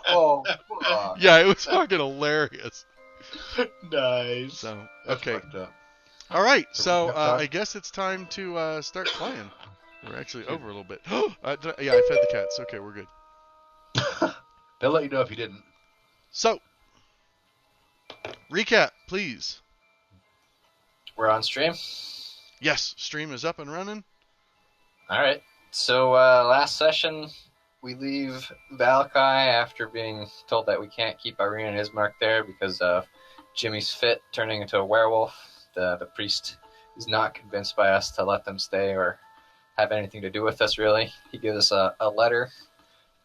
Oh, fuck. Yeah, it was fucking hilarious. Nice. So, That's okay. fucked up. All right, So we so have time? I guess it's time to start playing. We're actually over a little bit. Yeah, I fed the cats. Okay, we're good. They'll let you know if you didn't. So, recap, please. We're on stream. Yes, stream is up and running. All right. So last session, we leave Valakai after being told that we can't keep Irene and Ismark there because of Jimmy's fit turning into a werewolf. The priest is not convinced by us to let them stay or have anything to do with us, really. He gives us a letter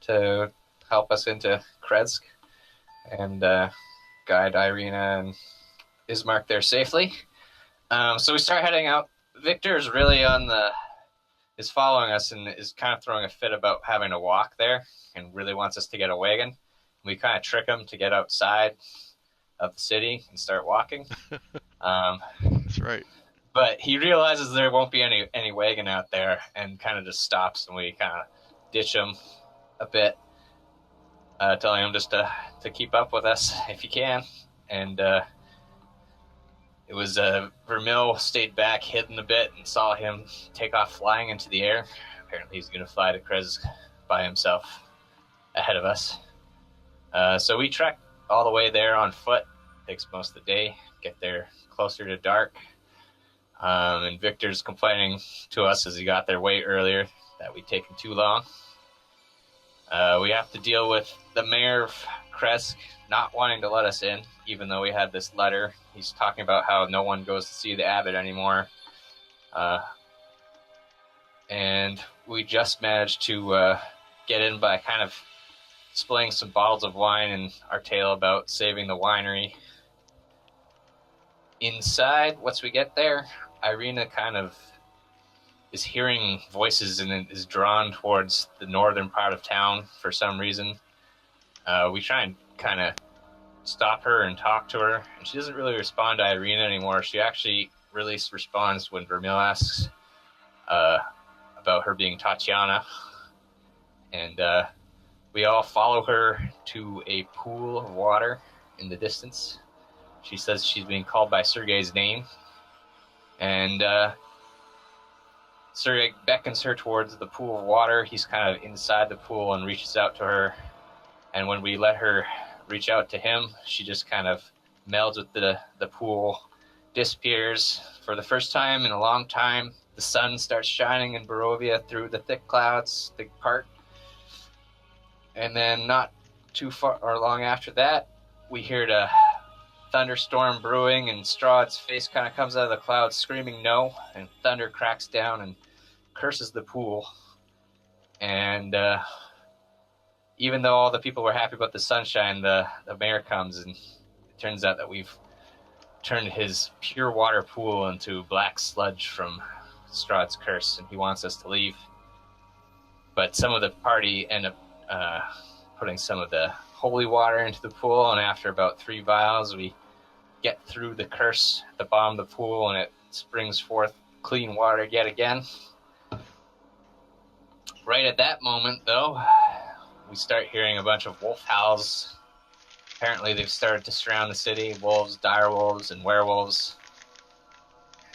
to help us into Krezk and guide Irina and Ismark there safely. So we start heading out. Victor's really is following us and is kind of throwing a fit about having to walk there and really wants us to get a wagon. We kind of trick him to get outside of the city and start walking. That's right. But he realizes there won't be any wagon out there and kind of just stops, and we kind of ditch him a bit, telling him just to keep up with us if he can. And it was Vermil stayed back, hidden a bit, and saw him take off flying into the air. Apparently he's going to fly to Krez by himself ahead of us. So we trek all the way there on foot. Takes most of the day. Get there closer to dark. And Victor's complaining to us as he got there way earlier that we'd taken too long. We have to deal with the mayor of Kresk not wanting to let us in, even though we had this letter. He's talking about how no one goes to see the abbot anymore. And we just managed to get in by kind of spilling some bottles of wine and our tale about saving the winery. Inside, once we get there, Irina kind of is hearing voices and is drawn towards the northern part of town for some reason. We try and kind of stop her and talk to her, and she doesn't really respond to Irina anymore. She actually really responds when Vermil asks about her being Tatiana, and we all follow her to a pool of water in the distance. She says she's being called by Sergei's name, and Sergei beckons her towards the pool of water. He's kind of inside the pool and reaches out to her, and when we let her reach out to him, she just kind of melds with the pool, disappears. For the first time in a long time, the sun starts shining in Barovia through the thick clouds, thick part. And then not too far or long after that, we hear the thunderstorm brewing, and Strahd's face kind of comes out of the clouds screaming no, and thunder cracks down and curses the pool. And even though all the people were happy about the sunshine, the mayor comes, and it turns out that we've turned his pure water pool into black sludge from Strahd's curse, and he wants us to leave. But some of the party end up putting some of the holy water into the pool, and after about 3 vials, we get through the curse at the bottom of the pool, and it springs forth clean water yet again. Right at that moment, though, we start hearing a bunch of wolf howls. Apparently they've started to surround the city, wolves, dire wolves, and werewolves.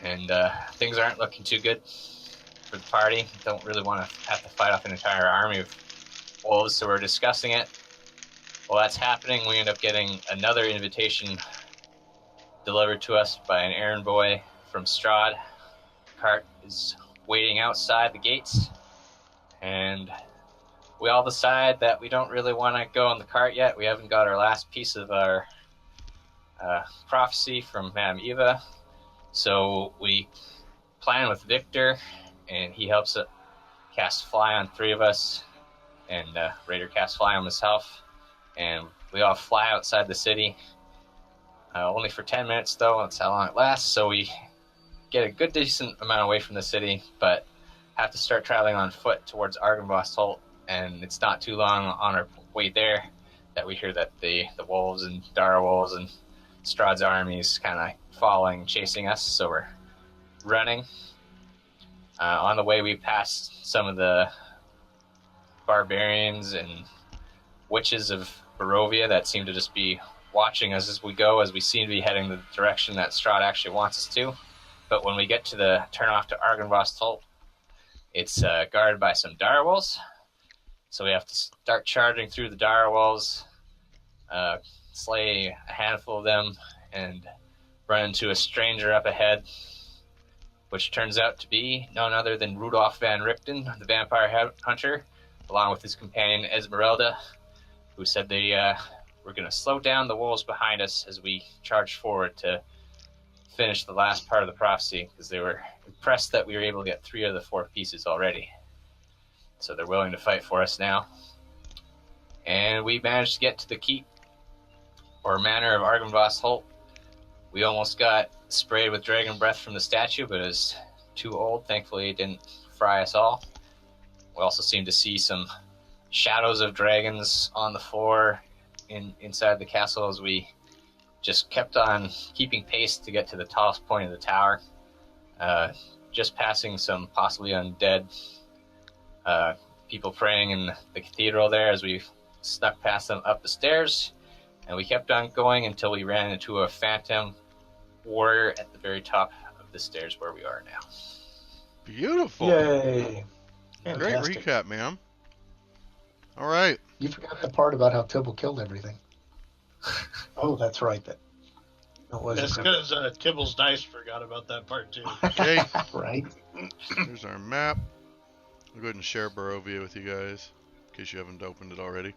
And things aren't looking too good for the party. Don't really want to have to fight off an entire army of wolves, so we're discussing it. While that's happening, we end up getting another invitation delivered to us by an errand boy from Strahd. The cart is waiting outside the gates, and we all decide that we don't really want to go on the cart yet. We haven't got our last piece of our prophecy from Madame Eva, so we plan with Victor, and he helps cast Fly on 3 of us, and Raider casts Fly on himself, and we all fly outside the city. Only for 10 minutes, though. That's how long it lasts, so we get a good, decent amount away from the city, but have to start traveling on foot towards Argynvost Holt, and it's not too long on our way there that we hear that the wolves and dire wolves and Strahd's armies kind of following, chasing us, so we're running. On the way, we pass some of the barbarians and witches of Barovia that seem to just be watching us as we go, as we seem to be heading the direction that Strahd actually wants us to. But when we get to the turnoff to Argynvost Holt, it's guarded by some direwolves. So we have to start charging through the direwolves, slay a handful of them, and run into a stranger up ahead, which turns out to be none other than Rudolph van Richten, the vampire hunter, along with his companion Esmeralda, who said they were going to slow down the wolves behind us as we charged forward to finish the last part of the prophecy, because they were impressed that we were able to get 3 of the 4 pieces already. So they're willing to fight for us now. And we managed to get to the keep, or manor of Argynvost Holt. We almost got sprayed with dragon breath from the statue, but it was too old. Thankfully, it didn't fry us all. We also seemed to see some shadows of dragons on the floor inside the castle as we just kept on keeping pace to get to the tallest point of the tower. Just passing some possibly undead people praying in the cathedral there as we snuck past them up the stairs. And we kept on going until we ran into a phantom warrior at the very top of the stairs where we are now. Beautiful. Yay. Great Fantastic. recap, man. All right. You forgot the part about how Tibble killed everything. Oh, that's right. That was That's because Tibble's Dice forgot about that part too. Okay. right. Here's our map. I'll go ahead and share Barovia with you guys, in case you haven't opened it already.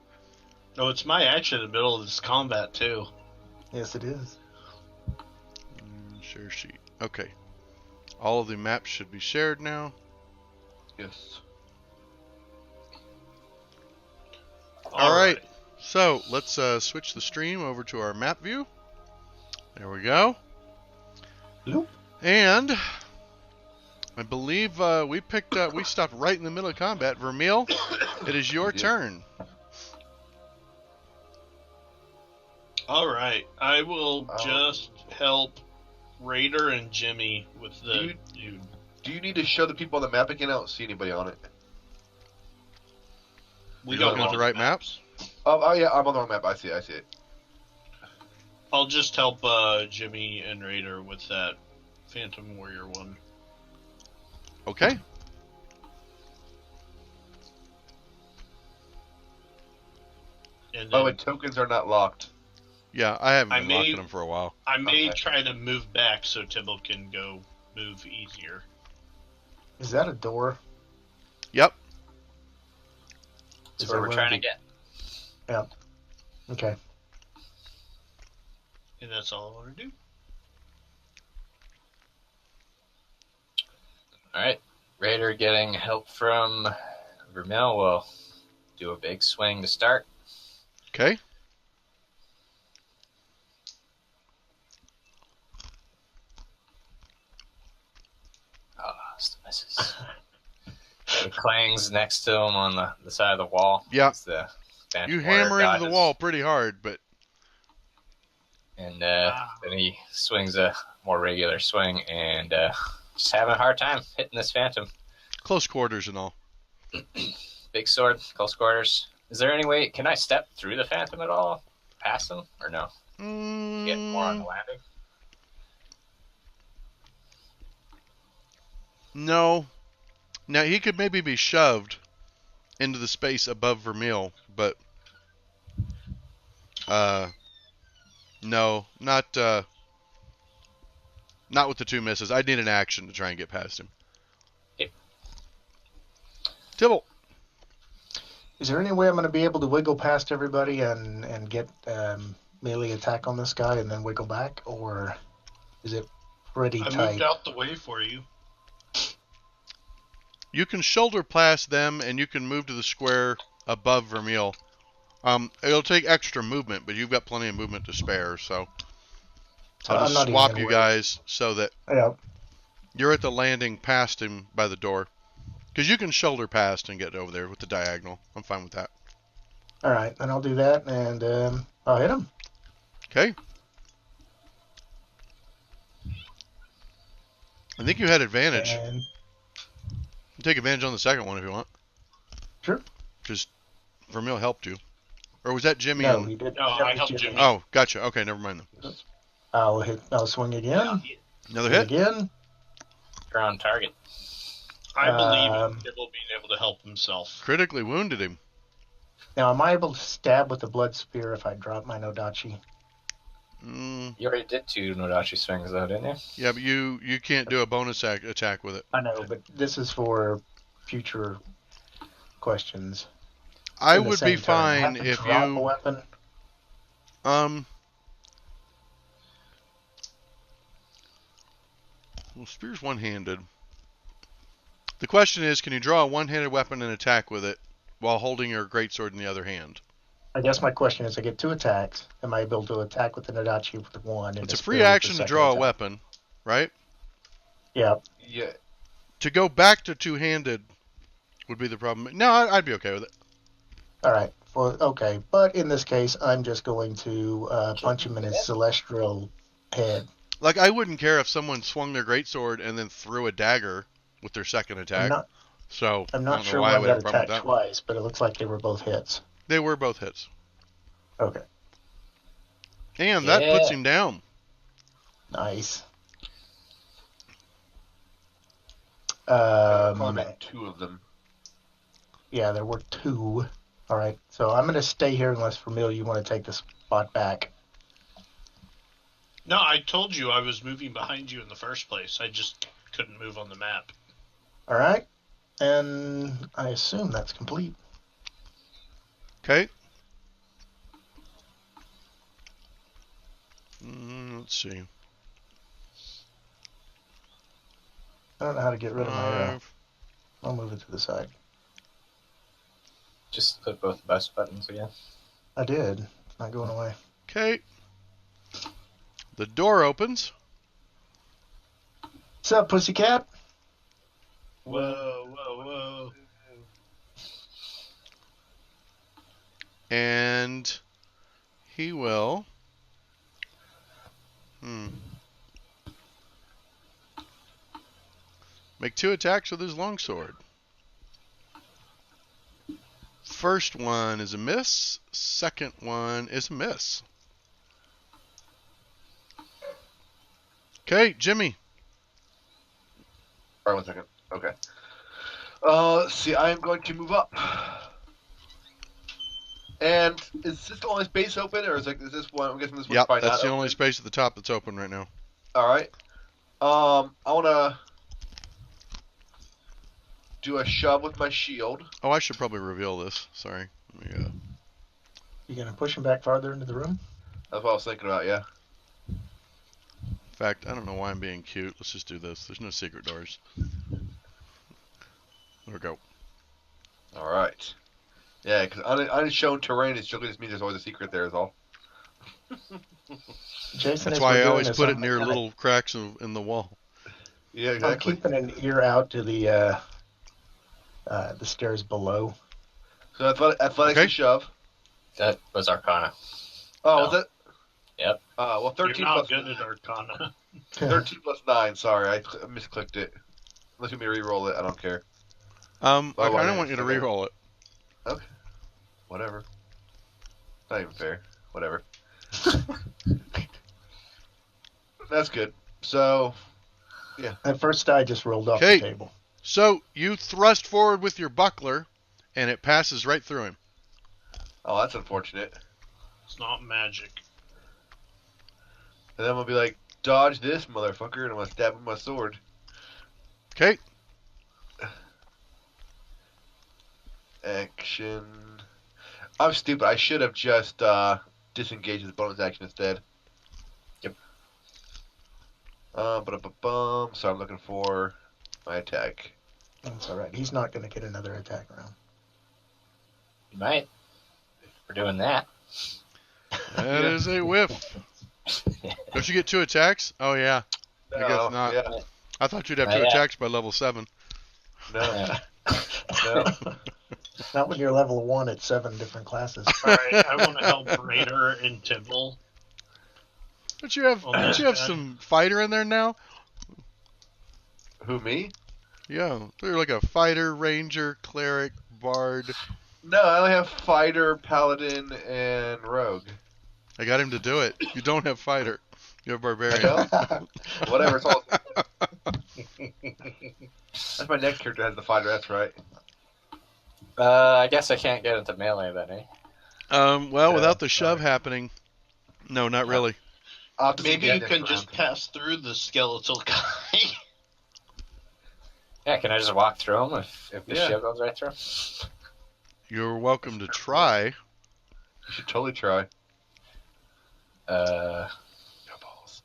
No, it's my action in the middle of this combat too. Yes, it is. And share sheet. Okay. All of the maps should be shared now. Yes. All right. So let's switch the stream over to our map view. There we go. Bloop. And I believe we stopped right in the middle of combat. Vermeil, it is your turn. All right, I will just help Raider and Jimmy with the dude. Do you need to show the people on the map again? I don't see anybody on it. We You're got looking at the right maps? Oh yeah, I'm on the wrong map. I see it. I'll just help Jimmy and Raider with that Phantom Warrior one. Okay. And By the then way, tokens are not locked. Yeah, I haven't I been may- locking them for a while. I may Okay. try to move back so Tibble can go move easier. Is that a door? Yep. That's Is where that we're where trying to the- get. Okay. And that's all I want to do. Alright. Raider getting help from Vermeil will do a big swing to start. Okay. Oh, still misses. It clangs next to him on the side of the wall. Yeah. It's the Phantom You Warrior hammer into the dodges. wall pretty hard, but And then he swings a more regular swing and just having a hard time hitting this Phantom. close quarters and all. Big sword, close quarters. Is there any way, can I step through the Phantom at all? Past him? Or no? Get more on the landing? No. Now, he could maybe be shoved into the space above Vermeil, but no, not with the 2 misses. I'd need an action to try and get past him. Yep. Tibble. Is there any way I'm going to be able to wiggle past everybody and get melee attack on this guy and then wiggle back, or is it pretty I tight? moved out the way for you. You can shoulder past them, and you can move to the square above Vermeil. It'll take extra movement, but you've got plenty of movement to spare, so I'll I'm just not even swap gonna you worry. guys so that Yeah. you're at the landing past him by the door. Because you can shoulder past and get over there with the diagonal. I'm fine with that. All right, then I'll do that, and I'll hit him. Okay. I think you had advantage. And You take advantage on the second one if you want. Sure. Because Vermeil helped you. Or was that Jimmy? No, and... he did. No, that I was helped Jimmy. Oh, gotcha. Okay, never mind then. I'll swing again. Another hit? Again. You're on target. I believe in Um, Kibble being able to help himself. Critically wounded him. Now, am I able to stab with the blood spear if I drop my Nodachi? You already did 2 Nodachi swings, though, didn't you? Yeah, but you can't do a bonus attack with it. I know, but this is for future questions. I In the would be same turn. I have fine to if drop a you... weapon. Well, spear's one-handed. The question is, can you draw a one-handed weapon and attack with it while holding your greatsword in the other hand? I guess my question is, I get 2 attacks. Am I able to attack with the Nodachi with 1? And It's the a free spear with the action to second draw a attack? weapon, right? Yeah. Yeah. To go back to two-handed would be the problem. No, I'd be okay with it. All right. Well, okay. But in this case, I'm just going to punch him in his celestial head. Like, I wouldn't care if someone swung their greatsword and then threw a dagger with their second attack. So I'm I not don't know sure why I one would have got a problem with attacked that. twice, but it looks like they were both hits. They were both hits. Okay. And that puts him down. Nice. Probably 2 of them. Yeah, there were 2. All right. So I'm going to stay here unless, Vermil, you want to take the spot back. No, I told you I was moving behind you in the first place. I just couldn't move on the map. All right. And I assume that's complete. Okay. Let's see. I don't know how to get rid of my arrow. 5. I'll move it to the side. Just click both mouse buttons again. I did. It's not going away. Okay. The door opens. What's up, pussycat? Whoa, whoa, whoa. And he will... make 2 attacks with his longsword. First one is a miss. Second one is a miss. Okay, Jimmy. All right, 1 second. Okay. See, I am going to move up. And is this the only space open, or is this one? I'm guessing this one's Yep, probably that's not the only open. space at the top that's open right now. All right. I want to do a shove with my shield. Oh, I should probably reveal this. Sorry. Let me, You going to push him back farther into the room? That's what I was thinking about. Yeah. in fact, I don't know why I'm being cute. Let's just do this. There's no secret doors. There we go. All right. Yeah, because unshown terrain is just means there's always a secret there. Is all. Jason, That's as why we're I doing always this, put it I'm near gonna- little cracks in the wall. Yeah, I'm exactly. keeping an ear out to the stairs below. So athletics Okay. to shove. That was Arcana. Oh, No. was it? Yep. Well, 13 You're not plus good at Arcana. 13 plus 9. Sorry, I misclicked it. Unless you want me to re-roll it, I don't care. I why kind of not? want you to Okay. re-roll it. Okay. Whatever. Not even fair. Whatever. That's good. So, That first die just rolled off Okay. the table. So you thrust forward with your buckler, and it passes right through him. oh, that's unfortunate. It's not magic. And then I'm gonna be like, dodge this motherfucker, and I'm gonna stab him with my sword. Okay. Action. I'm stupid. I should have just disengaged his bonus action instead. Yep. Ba-da-ba-bum. So I'm looking for my attack. That's all right. He's not going to get another attack round. You might. For doing that. That is a whiff. Don't you get 2 attacks? Oh, yeah. I guess not. Yeah. I thought you'd have Not 2 yet. attacks by level 7. No. Yeah. No. Not when you're level 1 at 7 different classes. Alright, I want to help Raider and Tibble. Don't you have some fighter in there now? Who, me? Yeah. They're like a fighter, ranger, cleric, bard. No, I only have fighter, paladin, and rogue. I got him to do it. You don't have fighter. You have I barbarian. know. Whatever. It's all. That's my next character has the fighter. That's right. I guess I can't get into melee then, eh? Well, Yeah, without the shove sorry. happening, no, not really. I'll have to Maybe see you that can next just round. pass through the skeletal guy. Yeah, can I just walk through him if the Yeah. shield goes right through? You're welcome to try. You should totally try. Uh, No balls.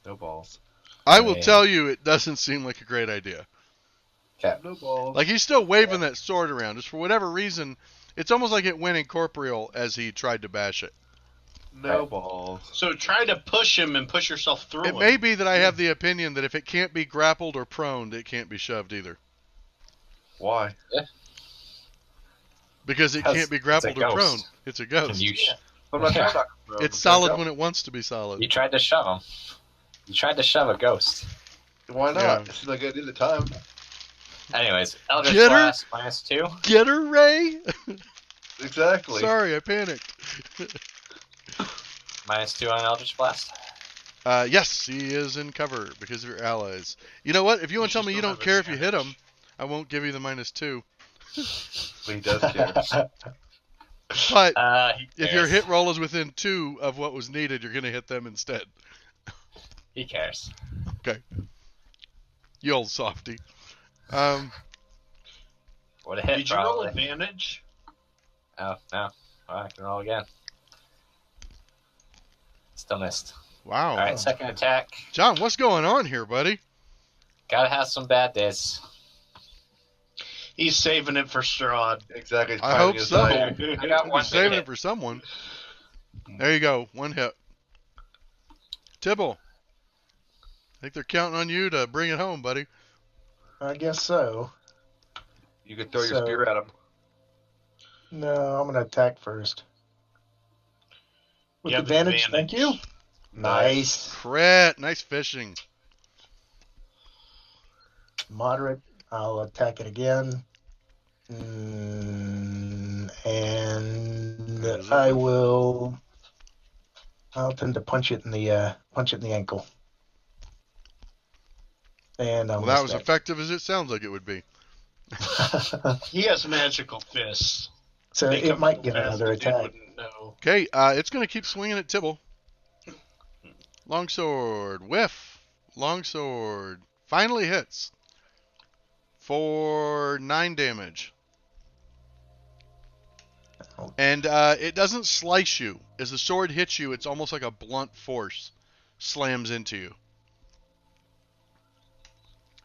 No balls. I will Man. tell you, it doesn't seem like a great idea. okay. No balls. Like, he's still waving that sword around. Just for whatever reason, it's almost like it went incorporeal as he tried to bash it. No balls. So try to push him and push yourself through It him. may be that I have the opinion that if it can't be grappled or prone, it can't be shoved either. Why? Because it Because can't be it's a grappled or ghost. prone. It's a ghost. Can you, I'm not trying to. It's solid when it wants to be solid. you tried to shove him. You tried to shove a ghost. Why not? Yeah. It seems like I did the time. Anyways, Eldritch Get her? Blast -2. Get her, Ray? Exactly. Sorry, I panicked. -2 on Eldritch Blast. Yes, he is in cover because of your allies. You know what? If you want to tell me you don't care if you hit him, I won't give you the -2. But he does care. But He if your cares. hit roll is within 2 of what was needed, you're going to hit them instead. He cares. You old softy. What a hit, Did you roll probably. advantage? Oh, no. Well, I can roll again. Still missed. Wow. Alright, second attack. John, what's going on here, buddy? Gotta have some bad days. He's saving it for Strahd. Exactly. He's I fighting hope his so. life. I got You're one saving big it hit. for someone. There you go. One hit. Tibble. I think they're counting on you to bring it home, buddy. I guess so. You could throw your So- spear at him. No, I'm going to attack first. With You have advantage, thank you. Nice. Crit. Nice fishing. Moderate. I'll attack it again. And I will. I'll tend to punch it in the ankle. And I'll Well, that miss was effective as it sounds like it would be. He has magical fists. So They it come might so get fast another that you attack. wouldn't know. Okay, it's going to keep swinging at Tibble. Longsword. Whiff. Longsword. Finally hits. For 9 damage. And it doesn't slice you. As the sword hits you, it's almost like a blunt force slams into you.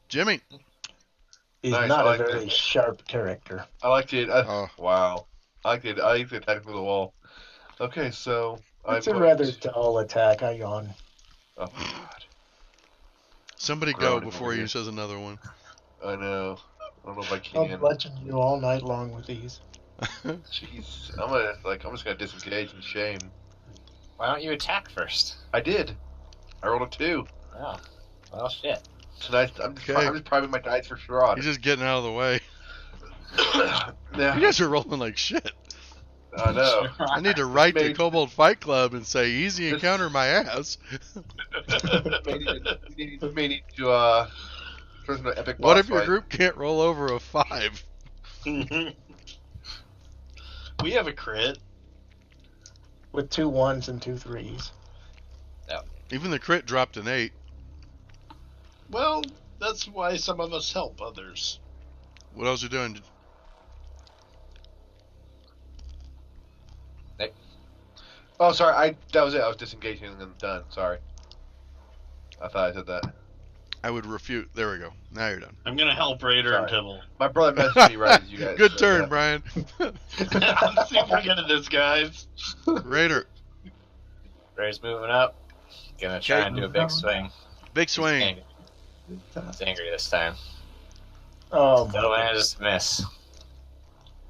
Jimmy. He's Nice, not I like a very that. sharp character. I like to. Oh. Wow. I like to attack through the wall. Okay, so It's a rather dull attack. I yawn. Oh God. Somebody go Groaning before over he here. says another one. I know. I don't know if I I'll can. bludgeon you all night long with these. Jeez. I'm just gonna disengage in shame. Why don't you attack first? I did. I rolled a 2. Oh. Well, shit. Tonight I'm just, Okay. I'm just priming my dice for Strahd. He's just getting out of the way. Yeah, You guys are rolling like shit. I know. I need to write to Maybe- Kobold Fight Club and say, easy This- encounter my ass. may need to turn into an epic What boss if your fight. group can't roll over a 5? We have a crit. With 2 1s and 2 3s. Even the crit dropped an 8. Well, that's why some of us help others. What else you doing? Oh, sorry. That was it. I was disengaging and done. Sorry. I thought I said that. I would refute. There we go. Now you're done. I'm gonna help Raider and Sorry. Tibble. My brother messaged me right as you guys. Good said turn, that. Brian. I'm super good at this, guys. Raider. Ray's moving up. Gonna try Okay. and do a big swing. Big He's swing. angry. He's angry this time. Oh, Still manages to miss.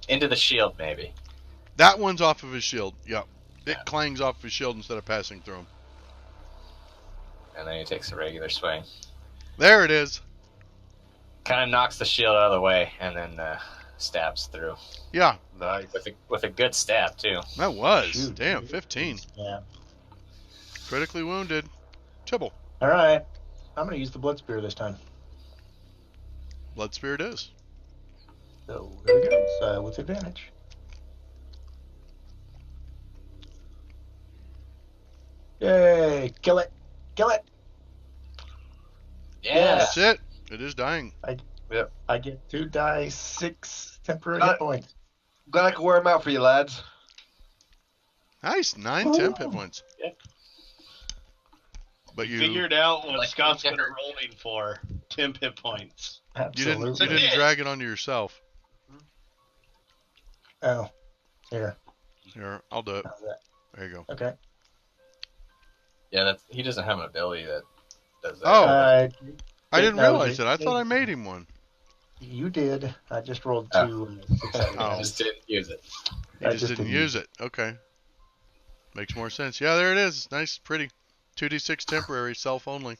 Into the shield, maybe. That one's off of his shield. Yep. It Yeah. clangs off his shield instead of passing through him. And then he takes a regular swing. There it is. Kind of knocks the shield out of the way, and then stabs through Yeah, Nice. with a good stab too. that was. Shoot. Damn, 15. Yeah. Critically wounded. Tibble. All right. I'm going to use the blood spear this time. Blood Spirit is. So here we go. With advantage. Yay! Kill it! Kill it! Yeah. That's it. It is dying. I get 2 die, 6 temporary Uh, hit points. Glad I could wear them out for you, lads. Nice. 9 temp hit Ooh. points. Yeah. But you Figured out what Like, Scott's you good at rolling for. Temp hit points. Absolutely. you didn't drag it onto yourself. Oh, here. Here, I'll do it. How's that? There you go. Okay. Yeah, he doesn't have an ability that does that. Oh. I Wait, didn't no, realize it- it. I thought I made him one. You did. I just rolled Oh. 2 6 Oh. I just didn't use it. He I just just didn't didn't use it. Okay. Makes more sense. Yeah, there it is. Nice, pretty. 2d6 temporary, self only.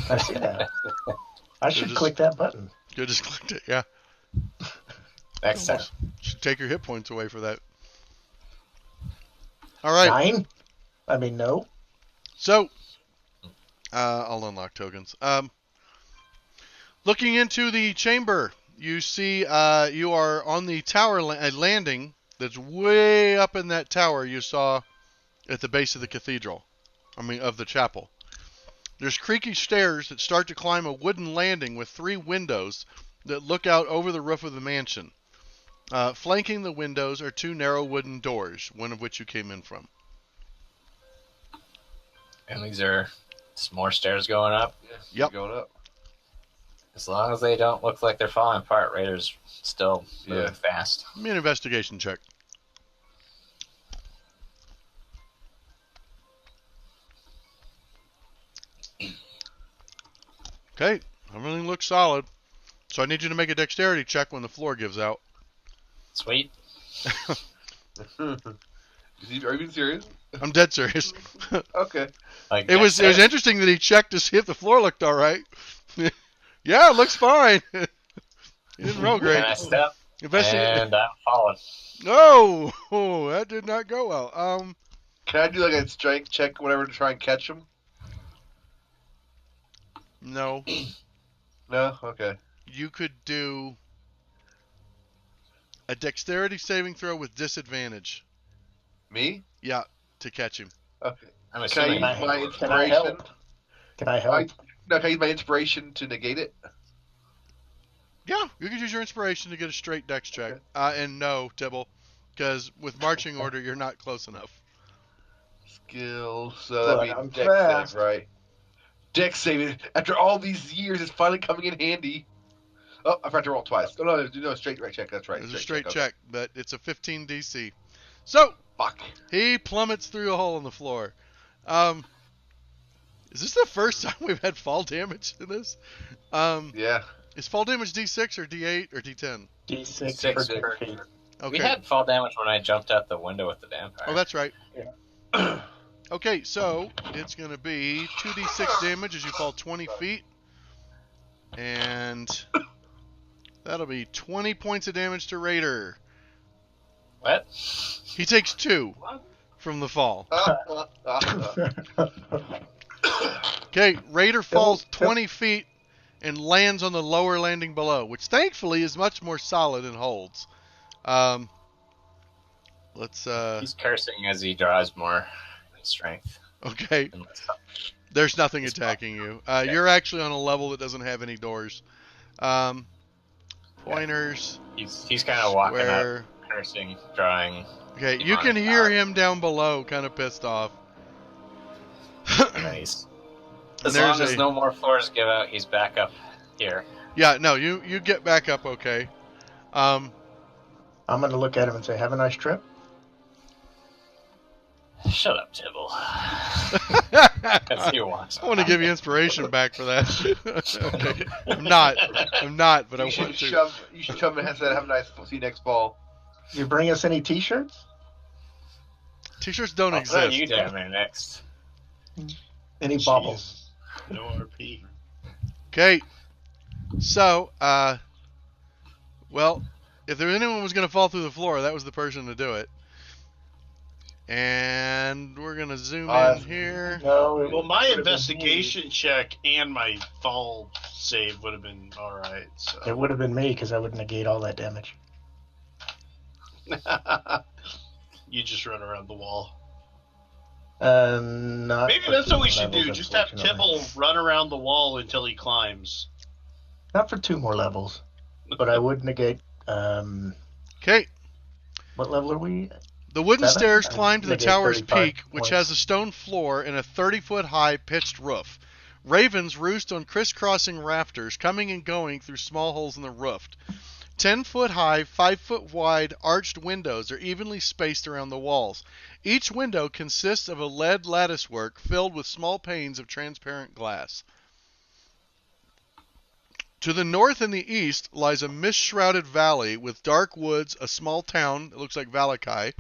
I see that. I should just- click that button. You just clicked it. Yeah. Next time. Almost should take your hit points away for that. All right. 9? I mean, no. So, I'll unlock tokens. Looking into the chamber, you see you are on the tower landing that's way up in that tower you saw at the base of the cathedral. Of the chapel. There's creaky stairs that start to climb a wooden landing with 3 windows that look out over the roof of the mansion. Flanking the windows are 2 narrow wooden doors, one of which you came in from. And these are some more stairs going up. Yep. Going up. As long as they don't look like they're falling apart, Raiders still moving Yeah. fast. Give me an investigation check. Okay, everything looks solid. So I need you to make a dexterity check when the floor gives out. Sweet. Are you being serious? I'm dead serious. Okay. Like It was interesting that he checked to see if the floor looked all right. Yeah, it looks fine. He didn't roll great. And I step, and I'm falling. No, oh, that did not go well. Can I do like a strength check, whatever, to try and catch him? No, No. Okay. you could do a dexterity saving throw with disadvantage. Me? Yeah, to catch him. Okay. I'm Can I assuming. use my Can I inspiration? help? Can I help? No, can I use my inspiration to negate it? Yeah, you could use your inspiration to get a straight dex check. Okay. And no, Tibble, because with marching order, you're not close enough. Skill. So But that I'm means dex fast. save, right? Dex save. After all these years, it's finally coming in handy. Oh, I forgot to roll twice. Oh, no, straight right check. That's right. It's a straight okay. check, but it's a 15 DC. So, Fuck. he plummets through a hole in the floor. Is this the first time we've had fall damage in this? Yeah. Is fall damage D6 or D8 or D10? D6 Six per per- feet. Okay. We had fall damage when I jumped out the window with the vampire. Oh, that's right. Yeah. Okay, so it's going to be 2d6 damage as you fall 20 feet. And that'll be 20 points of damage to Raider. What? He takes 2 from the fall. Okay, Raider falls 20 feet and lands on the lower landing below, which thankfully is much more solid and holds. He's cursing as he draws more strength. Okay, And there's nothing attacking you. You're actually on a level that doesn't have any doors. Pointers, He's kind of walking where... up, cursing, drawing. Okay, you can hear him down below, kind of pissed off. Nice. And As long there's as a- no more floors give out, he's back up here. Yeah, no, you get back up okay. I'm going to look at him and say, have a nice trip. Shut up, Tibble. I As he walks. want to give you inspiration back for that. Okay. I'm not, but I You want should to. shove him and say, have a nice, see you next fall. You bring us any T-shirts? T-shirts don't I'll throw exist. you down there next. Any baubles? No RP. Okay. So, well, if there was anyone who was going to fall through the floor, that was the person to do it. And we're going to zoom in here. No, Well, my would have been investigation check and my fall save would have been all right. me. So. It would have been me because I would negate all that damage. You just run around the wall. Not Maybe for that's 2 what we more should do. levels, Just have unfortunately. Tibble run around the wall until he climbs. Not for 2 more levels, but I would negate. Okay. What level are we? The wooden 7? stairs I climb to the negate tower's 35 peak, which points. has a stone floor and a 30-foot-high pitched roof. Ravens roost on crisscrossing rafters, coming and going through small holes in the roof. 10-foot-high, 5-foot-wide arched windows are evenly spaced around the walls. Each window consists of a lead latticework filled with small panes of transparent glass. To the north and the east lies a mist-shrouded valley with dark woods, a small town that looks like Valakai,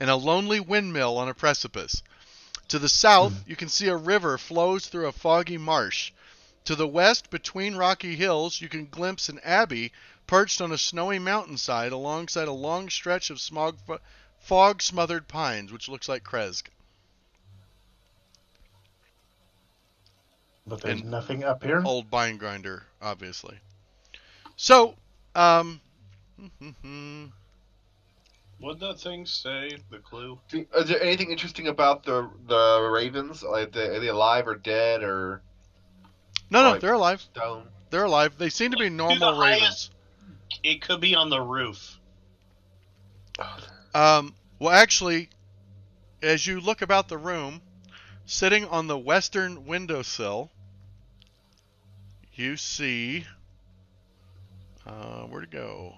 and a lonely windmill on a precipice. To the south, you can see a river flows through a foggy marsh. To the west, between rocky hills, you can glimpse an abbey perched on a snowy mountainside alongside a long stretch of fog-smothered pines, which looks like Kresk. But there's And nothing up here. Old Vine Grinder, obviously. So, What'd that thing say? The clue? Is there anything interesting about the ravens? Like, are they alive or dead or no, like they're alive. stone? They're alive. They seem to be normal ravens. highest- It could be on the roof. Well, actually, as you look about the room, sitting on the western windowsill, you see, where'd it go?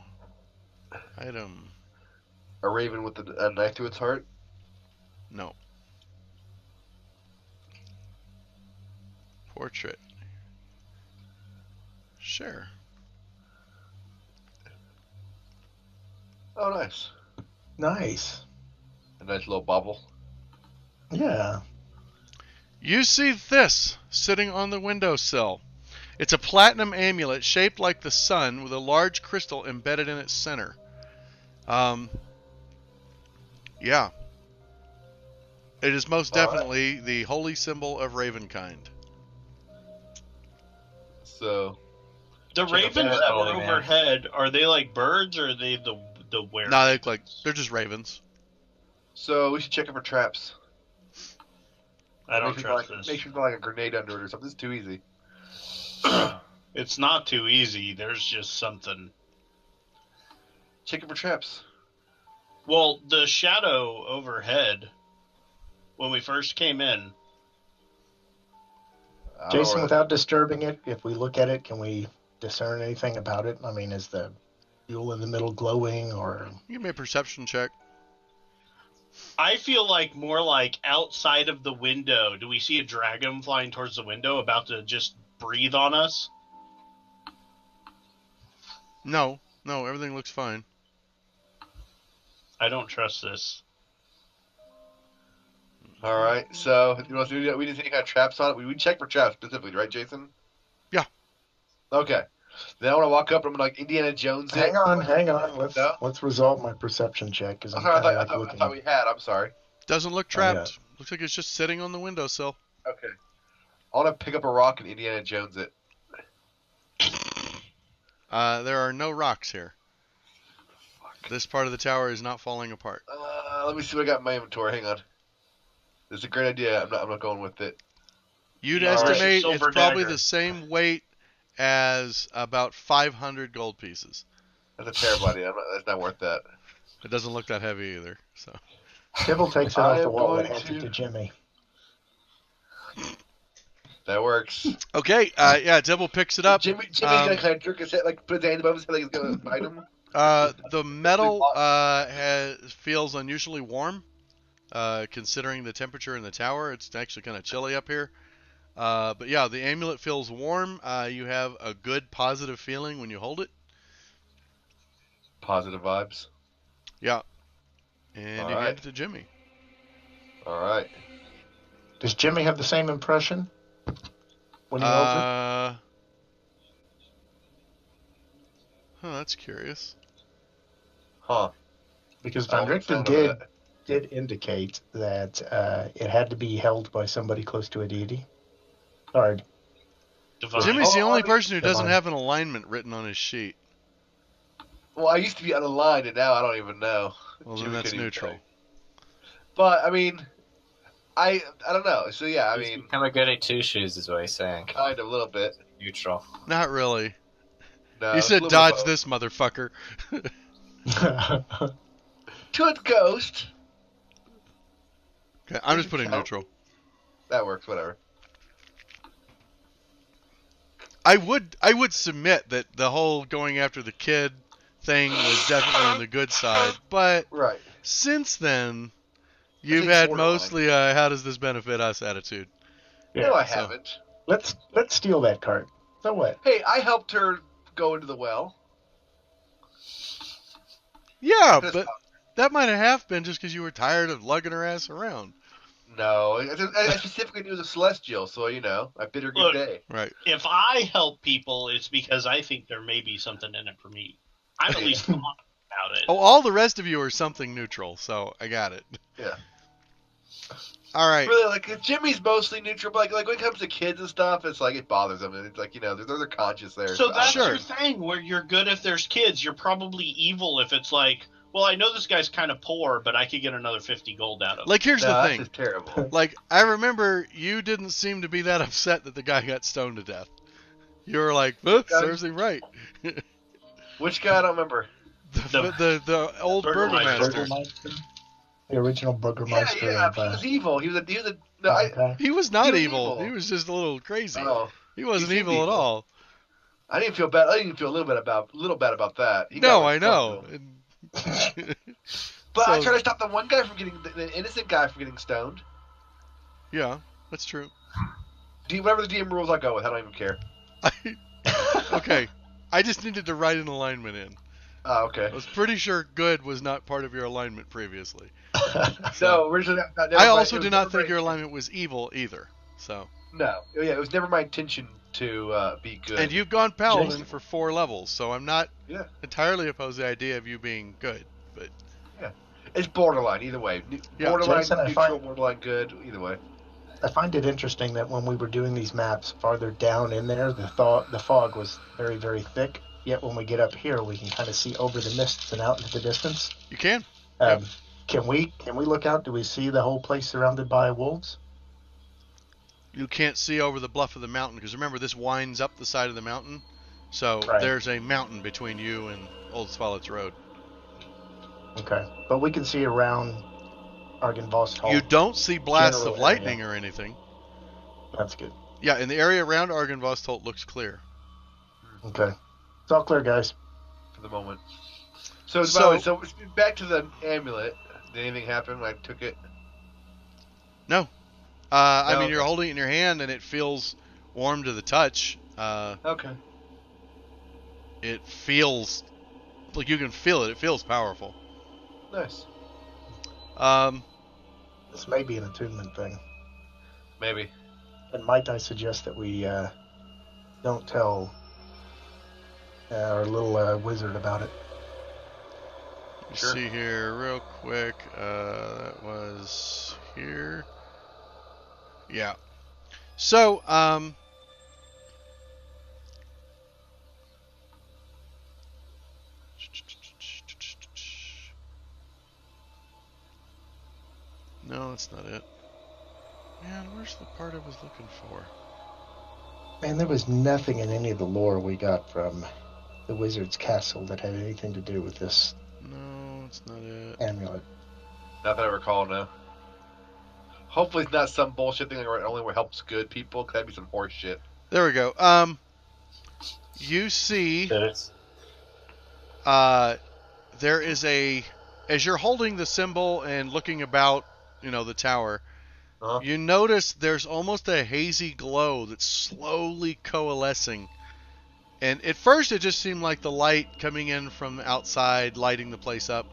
Item. A raven with a knife through its heart? No. Portrait. Share. Oh, nice. Nice. A nice little bubble. Yeah. You see this sitting on the windowsill. It's a platinum amulet shaped like the sun with a large crystal embedded in its center. Yeah. It is most definitely the holy symbol of Ravenkind. So, The Check ravens out that that were holy man. overhead, are they like birds or are they the were? No, they're just ravens. we should check it for traps. I don't Make sure trust like, this. Make sure there's like a grenade under it or something. This is too easy. It's not too easy. There's just something. Check it for traps. Well, the shadow overhead, when we first came in, I don't know Jason, where without disturbing it, if we look at it, can we discern anything about it? I mean, is the fuel in the middle glowing or? Give me a perception check. I feel like more like outside of the window. Do we see a dragon flying towards the window about to just breathe on us? No, everything looks fine. I don't trust this. All right, so you know, we didn't see any kind of traps on it. We checked for traps specifically, right, Jason? Yeah. Okay. Then I want to walk up and I'm gonna, like Indiana Jones it. Hang on. No? Let's resolve my perception check because I'm I kind of like I looking. thought we had. I'm sorry. Doesn't look Oh, yeah. trapped. Looks like it's just sitting on the windowsill. Okay. I want to pick up a rock and Indiana Jones it. There are no rocks here. This part of the tower is not falling apart. Let me see what I got in my inventory. Hang on. This is a great idea. I'm not going with it. You'd All right, estimate it's silver probably dagger. the same weight as about 500 gold pieces. That's a terrible idea. That's not worth that. It doesn't look that heavy either. So Tibble takes it I off the am wall and going hands it to Jimmy. That works. okay, yeah, Dibble picks it up. Jimmy's gonna kind of jerk his head, like put his hand above his head, like he's gonna bite him. The metal feels unusually warm, considering the temperature in the tower. It's actually kind of chilly up here. But yeah, the amulet feels warm. You have a good positive feeling when you hold it. Positive vibes. Yeah. And All you right. hand it to Jimmy. All right. Does Jimmy have the same impression when he holds it? That's curious. Huh. Because I Van don't Richten remember that. did indicate that it had to be held by somebody close to a deity. Or Divine. Jimmy's the Oh, only I mean- person who doesn't Divine. have an alignment written on his sheet. Well, I used to be unaligned, and now I don't even know. Well, then Jimmy that's couldn't even neutral. tell you. But I mean, I don't know. So yeah, I He's mean, become a goody two shoes, is what he's saying. kind of a little bit. Neutral. Not really. No, He it's a said, little bit of "Dodge both. this, motherfucker." To a ghost. Okay, I'm Does just it putting count? neutral. That works. Whatever. I would submit that the whole going after the kid thing was definitely on the good side, but Right. since then, you've think had borderline. mostly a "how does this benefit us" attitude. No, I so- haven't. let's steal that card. So what? Hey, I helped her go into the well. Yeah, That's but that might have been just because you were tired of lugging her ass around. No, I specifically knew it was a celestial, so I bid her good Look. day. Right. If I help people, it's because I think there may be something in it for me. I'm at least thought about it. Oh, all the rest of you are something neutral, so I got it. Yeah. All right. Really, like Jimmy's mostly neutral, but like when it comes to kids and stuff, it's like it bothers them, and it's like they're conscious there. So that's Sure. your thing, where you're good if there's kids. You're probably evil if it's like, well, I know this guy's kind of poor, but I could get another 50 gold out of him. Like, here's no, the that's thing. just terrible. Like, I remember you didn't seem to be that upset that the guy got stoned to death. You were like, serves him right. Which guy? I don't remember. The old Burgermeister. Burgermaster. The original Burgermeister. Yeah, of, he was evil. He was a no. okay. He was not He was evil. evil. He was just a little crazy. Oh, He wasn't he seemed evil at evil. all. I didn't feel bad. I didn't feel a little bad about that. He No, got I what's know. fucked to him. But I So- tried to stop the one guy from getting the innocent guy from getting stoned. Yeah, that's true. Whatever the DM rules I go with, I don't even care. Okay, I just needed to write an alignment in. Oh, okay. I was pretty sure good was not part of your alignment previously. No, originally I also did not think your alignment was evil either. So, No, yeah, it was never my intention to be good. and you've gone paladin Jason. for 4 levels, so I'm not Yeah. entirely opposed to the idea of you being good. But It's borderline either way. Yeah, Borderline Jason, I neutral, find- borderline good either way. I find it interesting that when we were doing these maps farther down in there, the fog was very, very thick. Yet when we get up here, we can kind of see over the mists and out into the distance. you can. Um, Can we look out? Do we see the whole place surrounded by wolves? You can't see over the bluff of the mountain because remember this winds up the side of the mountain, so Right. there's a mountain between you and Old Swallow's Road. Okay, but we can see around Argynvost Hall. You don't see blasts General of lightning or anything. That's good. Yeah, in the area around Argynvost Holt looks clear. Okay, it's all clear, guys. For the moment. So, So- by the way, so back to the amulet. Did anything happen when I took it? No. I No, mean, you're okay. holding it in your hand and it feels warm to the touch. Okay. It feels like you can feel it. It feels powerful. Nice. This may be an attunement thing. Maybe. And might I suggest that we don't tell our little wizard about it? Let's Sure. see here real quick. That was here. Yeah. So, no, that's not it. Man, where's the part I was looking for? Man, there was nothing in any of the lore we got from the wizard's castle that had anything to do with this No, it's not it. amulet. Not that I recall, no. Hopefully it's not some bullshit thing like it only helps good people, 'cause that'd be some horse shit. There we go. You see, There's there is as you're holding the symbol and looking about, the tower, Uh-huh. you notice there's almost a hazy glow that's slowly coalescing. And at first it just seemed like the light coming in from outside, lighting the place up.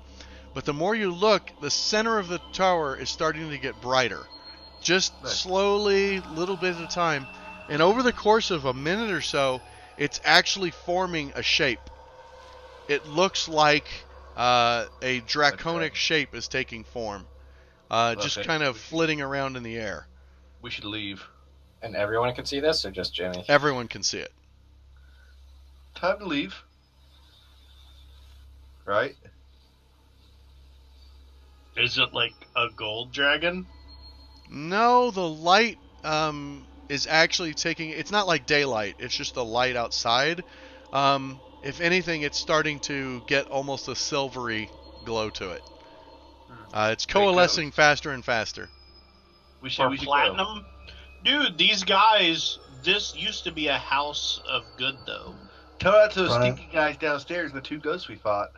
But the more you look, the center of the tower is starting to get brighter. Just Nice. slowly, little bit at a time. And over the course of a minute or so, it's actually forming a shape. It looks like a draconic shape is taking form. Just Okay. kind of flitting around in the air. We should leave. And everyone can see this, or just Jimmy? Everyone can see it. Time to leave. Right? Is it like a gold dragon? No, the light is actually taking. It's not like daylight. It's just the light outside. If anything, it's starting to get almost a silvery glow to it. It's coalescing faster and faster. We For should platinum? Dude, these guys, this used to be a house of good, though. go. Tell that to those Right. stinky guys downstairs and the 2 ghosts we fought.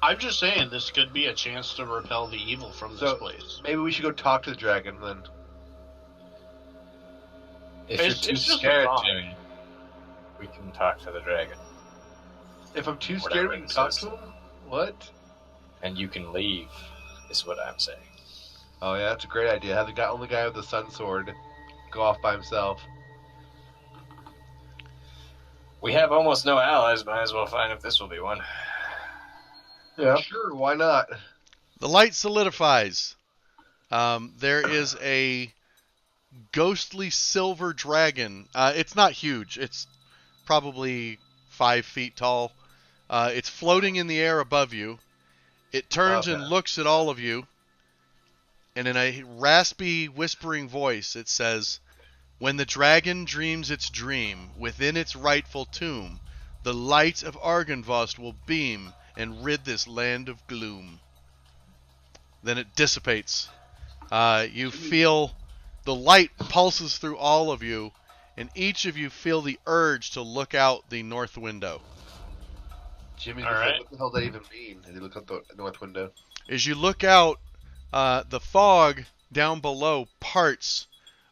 I'm just saying, this could be a chance to repel the evil from this So- place. Maybe we should go talk to the dragon then. If It's- you're it's too just a scared, thought. Jimmy, we can talk to the dragon, If I'm too Whatever scared, we can it talk says. to him? What? and you can leave. Is what I'm saying. Oh yeah, that's a great idea. Have the only guy with the sun sword go off by himself. We have almost no allies. Might as well find if this will be one. Yeah. Sure, why not? The light solidifies. There is a ghostly silver dragon. It's not huge. It's probably 5 feet tall. It's floating in the air above you. It turns and Okay. looks at all of you. And in a raspy, whispering voice, it says, "When the dragon dreams its dream, within its rightful tomb, the light of Argynvost will beam and rid this land of gloom." Then it dissipates. You feel the light pulses through all of you, and each of you feel the urge to look out the north window. Jimmy's All just like, right. what the hell does that even mean? And he looks out the north window. As you look out, the fog down below parts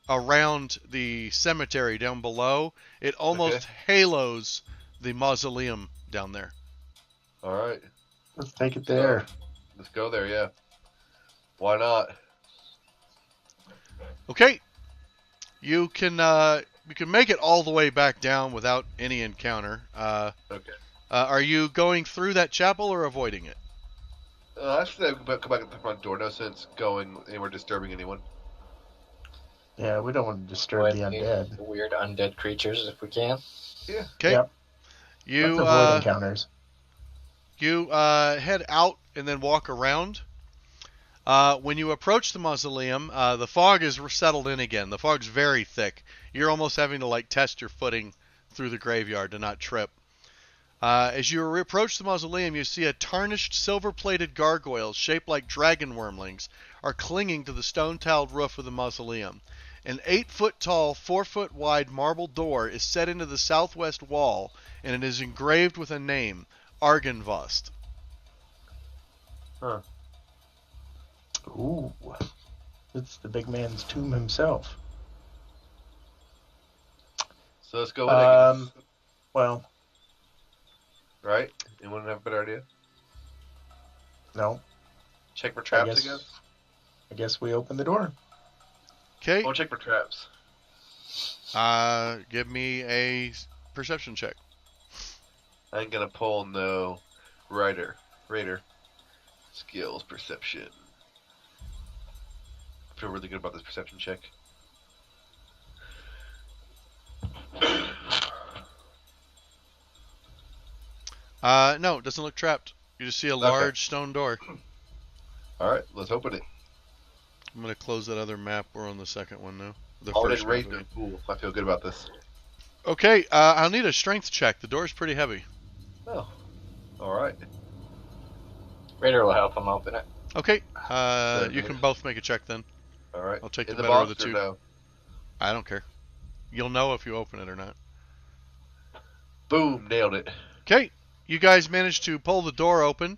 around the cemetery down below. It almost halos the mausoleum down there. Alright. Let's take it there. Let's go there, yeah. Why not? Okay, you can make it all the way back down without any encounter. Okay. Are you going through that chapel or avoiding it? I should come back at the front door. No sense going anywhere disturbing anyone. Yeah, we don't want to disturb Avoid the undead. the weird undead creatures if we can. Okay. Yep. You Let's avoid encounters. You head out and then walk around. When you approach the mausoleum, the fog is settled in again. The fog's very thick. You're almost having to test your footing through the graveyard to not trip. As you approach the mausoleum, you see a tarnished silver-plated gargoyle shaped like dragon wormlings are clinging to the stone-tiled roof of the mausoleum. An 8-foot-tall, 4-foot-wide marble door is set into the southwest wall, and it is engraved with a name, Argynvost. Ooh. It's the big man's tomb himself. So let's go in, I guess. Well, Right? Anyone have a better idea? no. Check for traps, I guess- guess? I guess we open the door. Okay, I'll check for traps. give me a perception check. I ain't gonna pull no Raider. Skills, perception. I feel really good about this perception check. No, it doesn't look trapped. You just see a large stone door. Alright, let's open it. I'm going to close that other map. We're on the second one now. The Already first raised map. no pool. I feel good about this. Okay, I'll need a strength check. The door's pretty heavy. Oh. Alright. Raider will help him open it. Okay, Very you good. can both make a check then. Alright. I'll take In the the better of box the or two. no? I don't care. You'll know if you open it or not. Boom, nailed it. Okay, you guys managed to pull the door open.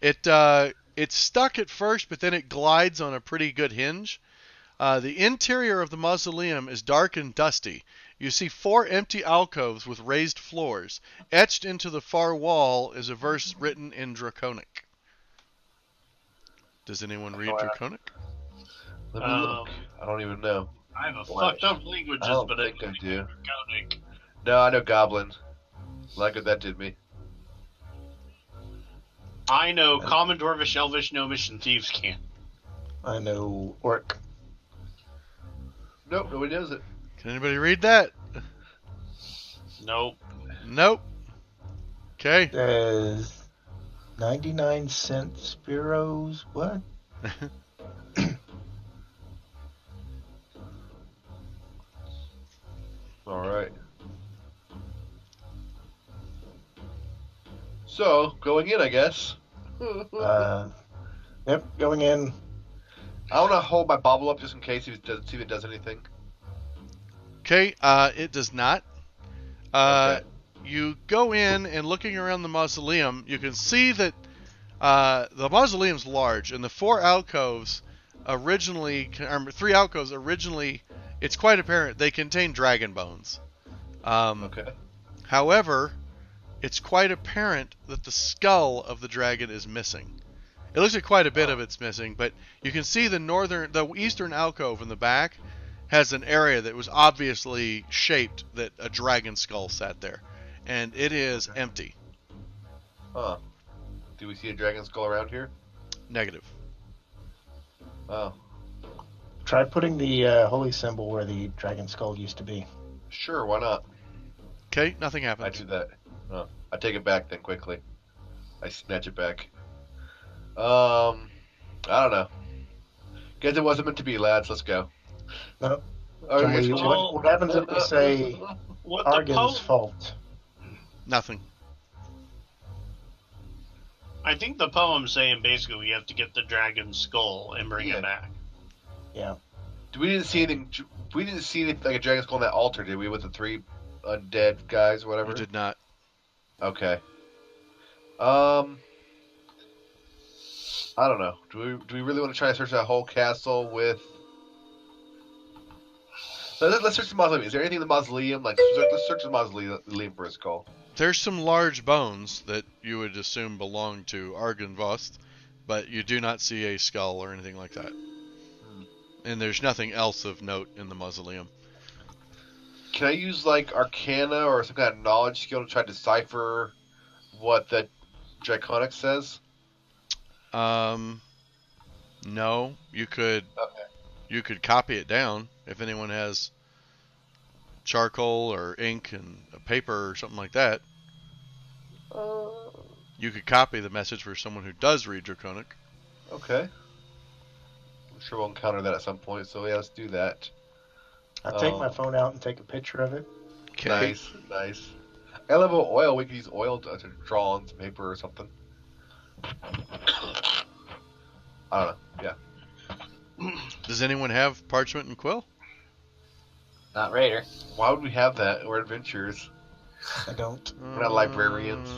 It's stuck at first, but then it glides on a pretty good hinge. The interior of the mausoleum is dark and dusty. You see 4 empty alcoves with raised floors. Etched into the far wall is a verse written in Draconic. Does anyone read Draconic? Let me look. I don't even know. I have a What? fucked up languages, I don't but think I do. Draconic. No, I know Goblin. Like what that did me. I know Common, Dwarvish, Elvish, Gnomish, and Thieves' Cant. I know Orc. Nope, nobody knows it. Can anybody read that? Nope. Nope. Okay. There's 99-cent Spiros. What? All right. So, going in, I guess. Yep, going in. I want to hold my bobble up just in case see if it does anything. Okay, it does not. Okay. You go in and looking around the mausoleum, you can see that the mausoleum's large, and the three alcoves originally, it's quite apparent they contain dragon bones. Okay. However, it's quite apparent that the skull of the dragon is missing. It looks like quite a bit of it's missing, but you can see the eastern alcove in the back has an area that was obviously shaped that a dragon skull sat there, and it is empty. Huh. Do we see a dragon skull around here? Negative. Oh. Try putting the holy symbol where the dragon skull used to be. Sure, why not? Okay, nothing I happens. do that. Oh. I take it back then quickly. I snatch it back. I don't know. Guess it wasn't meant to be, lads. Let's go. No. Oh, Can yes, we, what happens if we say What the Argon's Pope? fault? Nothing. I think the poem's saying basically we have to get the dragon skull and bring Yeah. it back. Yeah. We didn't see anything. We didn't see anything like a dragon skull on that altar, did we? With the three undead guys, or whatever. You did not. Okay. I don't know. Do we really want to try to search that whole castle with? Let's search the mausoleum. Is there anything in the mausoleum? Like, let's search the mausoleum for a skull. There's some large bones that you would assume belong to Argynvost, but you do not see a skull or anything like that. And there's nothing else of note in the mausoleum. Can I use like Arcana or some kind of knowledge skill to try to decipher what the Draconic says? No. You could. Okay. You could copy it down if anyone has charcoal or ink and a paper or something like that. You could copy the message for someone who does read Draconic. Okay. I'm sure we'll encounter that at some point, so yeah, let's do that. I'll take my phone out and take a picture of it. Okay. Nice, nice. I love oil. We could use oil to draw on some paper or something. I don't know. Yeah. Does anyone have parchment and quill? Not Raider. Why would we have that? We're adventurers. I don't. We're not librarians.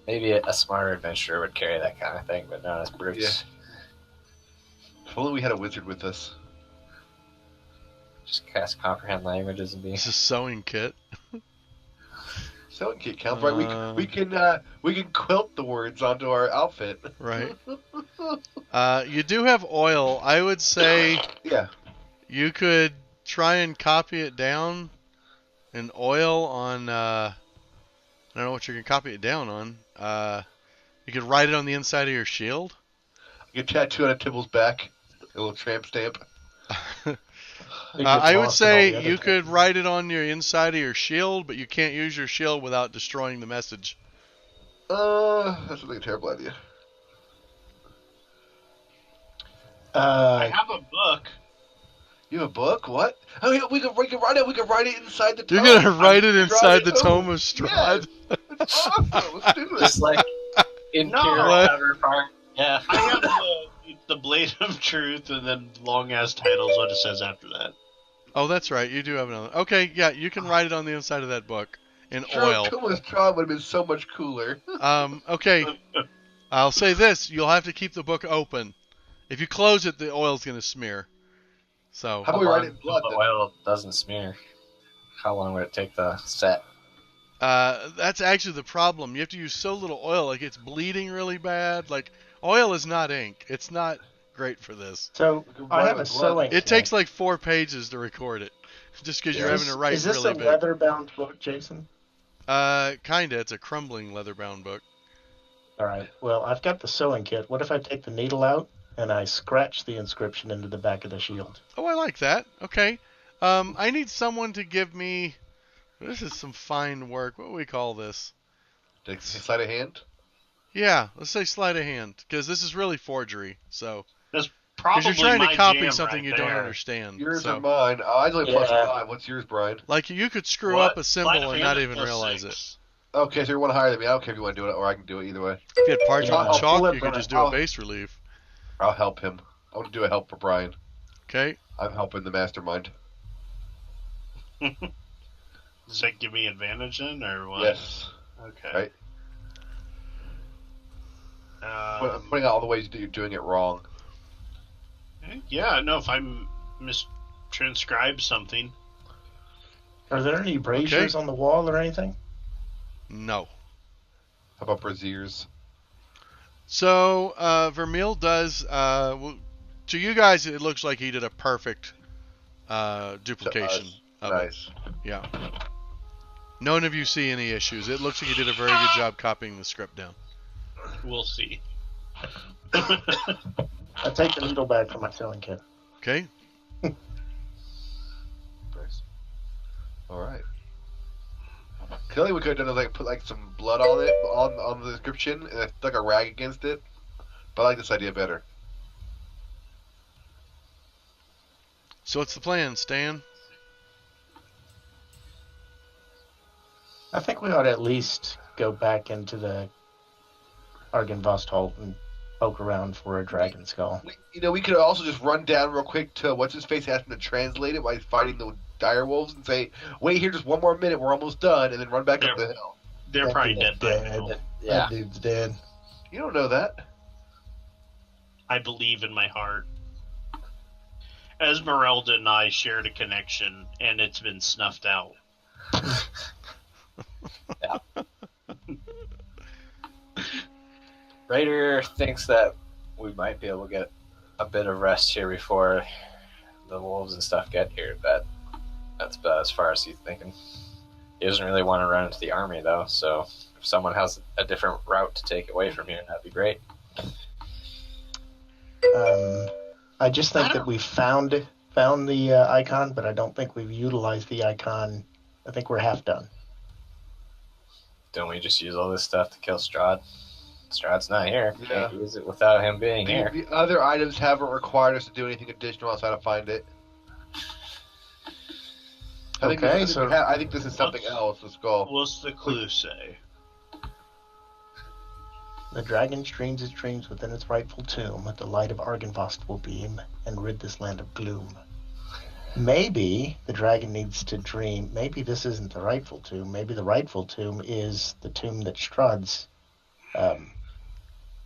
Maybe a smarter adventurer would carry that kind of thing, but not as brutes. Yeah. If only we had a wizard with us. Just cast comprehend languages and be. This is sewing kit. Sewing kit counts, right? We can quilt the words onto our outfit. Right. You do have oil. I would say Yeah. you could try and copy it down in oil on. I don't know what you can copy it down on. You could write it on the inside of your shield. You can tattoo on a Tibble's back. A little tramp stamp. I would say you could write it on your inside of your shield, but you can't use your shield without destroying the message. That's like a terrible idea. I have a book. You have a book? What? Oh, yeah, we can write it. We can write it inside the tome. You're gonna write it I'm inside the drawing- tome of Strahd? Yes. It's awesome. Let's do this. Just like Imperial What? Counterpart. Yeah. I have the Blade of Truth and then long ass titles. What it says after that. Oh, that's right. You do have another. Okay, yeah, you can write it on the inside of that book in oil. Kuma's trial would have been so much cooler. Okay. I'll say this: you'll have to keep the book open. If you close it, the oil's gonna smear. So. How about we write it in blood? The Then? oil doesn't smear. How long would it take the set? That's actually the problem. You have to use so little oil, like it's bleeding really bad. Like oil is not ink. It's not great for this. So We can I write have a with blood. sewing. It kit. takes like 4 pages to record it, just because you're having to write Is this really a big. leather-bound book, Jason? Kinda. It's a crumbling leather-bound book. All right. Well, I've got the sewing kit. What if I take the needle out and I scratch the inscription into the back of the shield? Oh, I like that. Okay. I need someone to give me. This is some fine work. What do we call this? Take sleight of hand. Yeah, let's say sleight of hand, because this is really forgery. So, That's because probably you're trying my to copy jam something right you there. don't understand. Yours so, or mine? I only plus Yeah. 5. What's yours, Brian? like you could screw What? up a symbol Sleight of and hand not is even plus realize 6. Okay, so you're one higher than me. I don't care if you want to do it, or I can do it either way. it. If you had parchment Yeah. and I'll chalk, pull it, you could Brian. just do a base relief. I'll help him. I want to do a help for Brian. Okay. I'm helping the mastermind. Does that give me advantage then, or what? Yes. Okay. Right. I'm pointing out all the ways that you're doing it wrong. Yeah, no, if I mistranscribe something. Are there any braziers on the wall or anything? No. How about braziers? So Vermeil does. To you guys, it looks like he did a perfect duplication of it. Nice. Yeah. None of you see any issues. It looks like he did a very good job copying the script down. We'll see. I take the needle back from my sewing kit. Okay. Nice. All right. Clearly, we could have done is put some blood on it on the description and stuck a rag against it. But I like this idea better. So what's the plan, Stan? I think we ought to at least go back into the Argynvost and poke around for a dragon skull. We could also just run down real quick to what's his face, asking to translate it while he's fighting the dire wolves, and say, "Wait here, just one more minute. We're almost done," and then run back up the hill. They're That probably dude's dead by now. Yeah. That dude's dead. You don't know that. I believe in my heart. Esmeralda and I shared a connection, and it's been snuffed out. Raider thinks that we might be able to get a bit of rest here before the wolves and stuff get here, but that's about as far as he's thinking. He doesn't really want to run into the army, though, so if someone has a different route to take away from here, that'd be great. I just think that we found the icon, but I don't think we've utilized the icon. I think we're half done. Don't we just use all this stuff to kill Strahd? Strahd's not here. Yeah. Can't use it without him being here. The other items haven't required us to do anything additional outside of find it. I think this is something else. Let's go. What's the clue say? The dragon streams its dreams within its rightful tomb. The light of Argynvost will beam and rid this land of gloom. Maybe the dragon needs to dream. Maybe this isn't the rightful tomb. Maybe the rightful tomb is the tomb that Strahd's.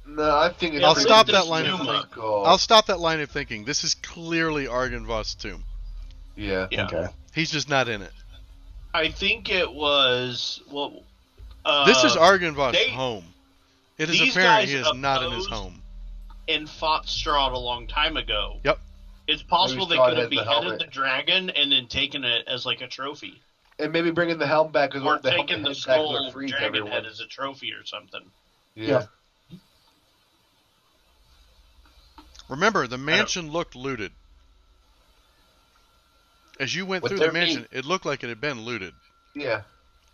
No, I think it's I'll pretty stop good. that line of Numa. thinking. I'll stop that line of thinking. This is clearly Argynvost's tomb. Yeah. Yeah. Okay. He's just not in it. I think it was This is Argynvost's they- home. It is these apparent guys he is not in his opposed- home. and fought Strahd a long time ago. Yep. It's possible Maybe they Strahd could have has the helmet. beheaded the dragon and then taken it as like a trophy, And maybe bringing the helm back because or the taken the helmet skull frees dragon everyone. head as a trophy or something. Yeah. Remember, the mansion looked looted. As you went Would through there the be- mansion, it looked like it had been looted. Yeah.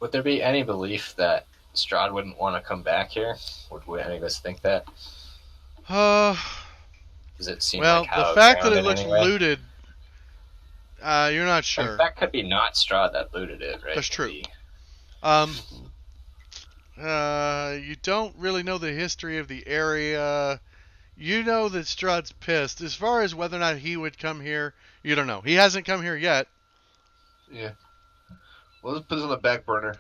Would there be any belief that Strahd wouldn't want to come back here? Would any of us think that? Uh, Does it seem well, like how the fact that found it looks anyway? looted, you're not In sure. fact, could be not Strahd that looted it, right? That's true. Maybe. You don't really know the history of the area. You know that Strahd's pissed. As far as whether or not he would come here, you don't know. He hasn't come here yet. Yeah. Well, let's put this on the back burner.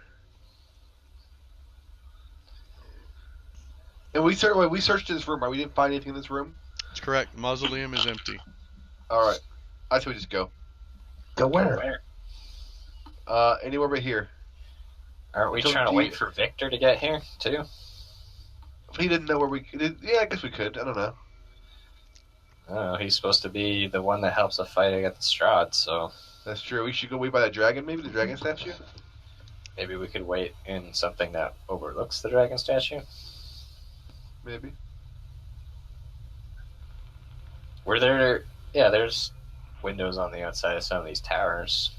And we searched this room, right? We didn't find anything in this room? That's correct. The mausoleum is empty. Alright. I say we just go. Go where? Anywhere but here. Aren't we So trying to do wait you- for Victor to get here, too? If he didn't know where we... Yeah, I guess we could. I don't know. I don't know. He's supposed to be the one that helps us fight against Strahd, so... That's true. We should go wait by that dragon, maybe? The dragon statue? Maybe we could wait in something that overlooks the dragon statue. Maybe. There's windows on the outside of some of these towers,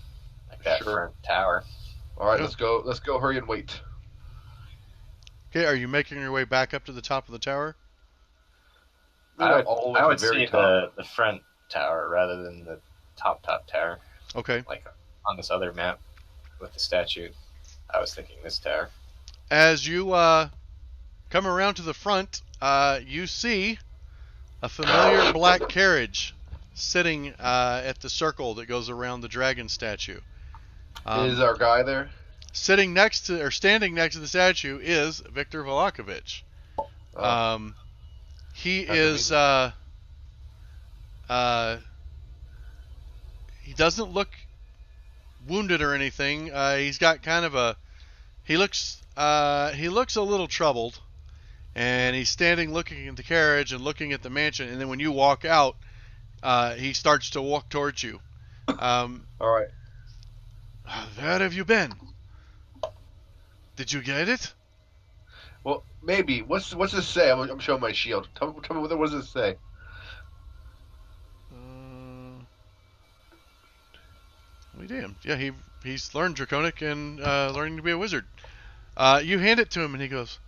like that Sure. front tower. All right, Yeah. let's go. Let's go. Hurry and wait. Okay, are you making your way back up to the top of the tower? Not all the way I to would the very see top. the front tower rather than the top tower, Okay. like on this other map with the statue. I was thinking this tower. As you come around to the front, you see a familiar black carriage sitting at the circle that goes around the dragon statue. Is our guy there? Standing next to the statue is Viktor Volakovich. Oh, He Not is he doesn't look wounded or anything. He's got kind of a he looks a little troubled, and he's standing looking at the carriage and looking at the mansion. And then when you walk out, he starts to walk towards you. all right. Where have you been? Did you get it? Well, maybe. What's this say? I'm showing my shield. Tell me what does it say? We damned. Yeah, he's learned Draconic and learning to be a wizard. You hand it to him, and he goes,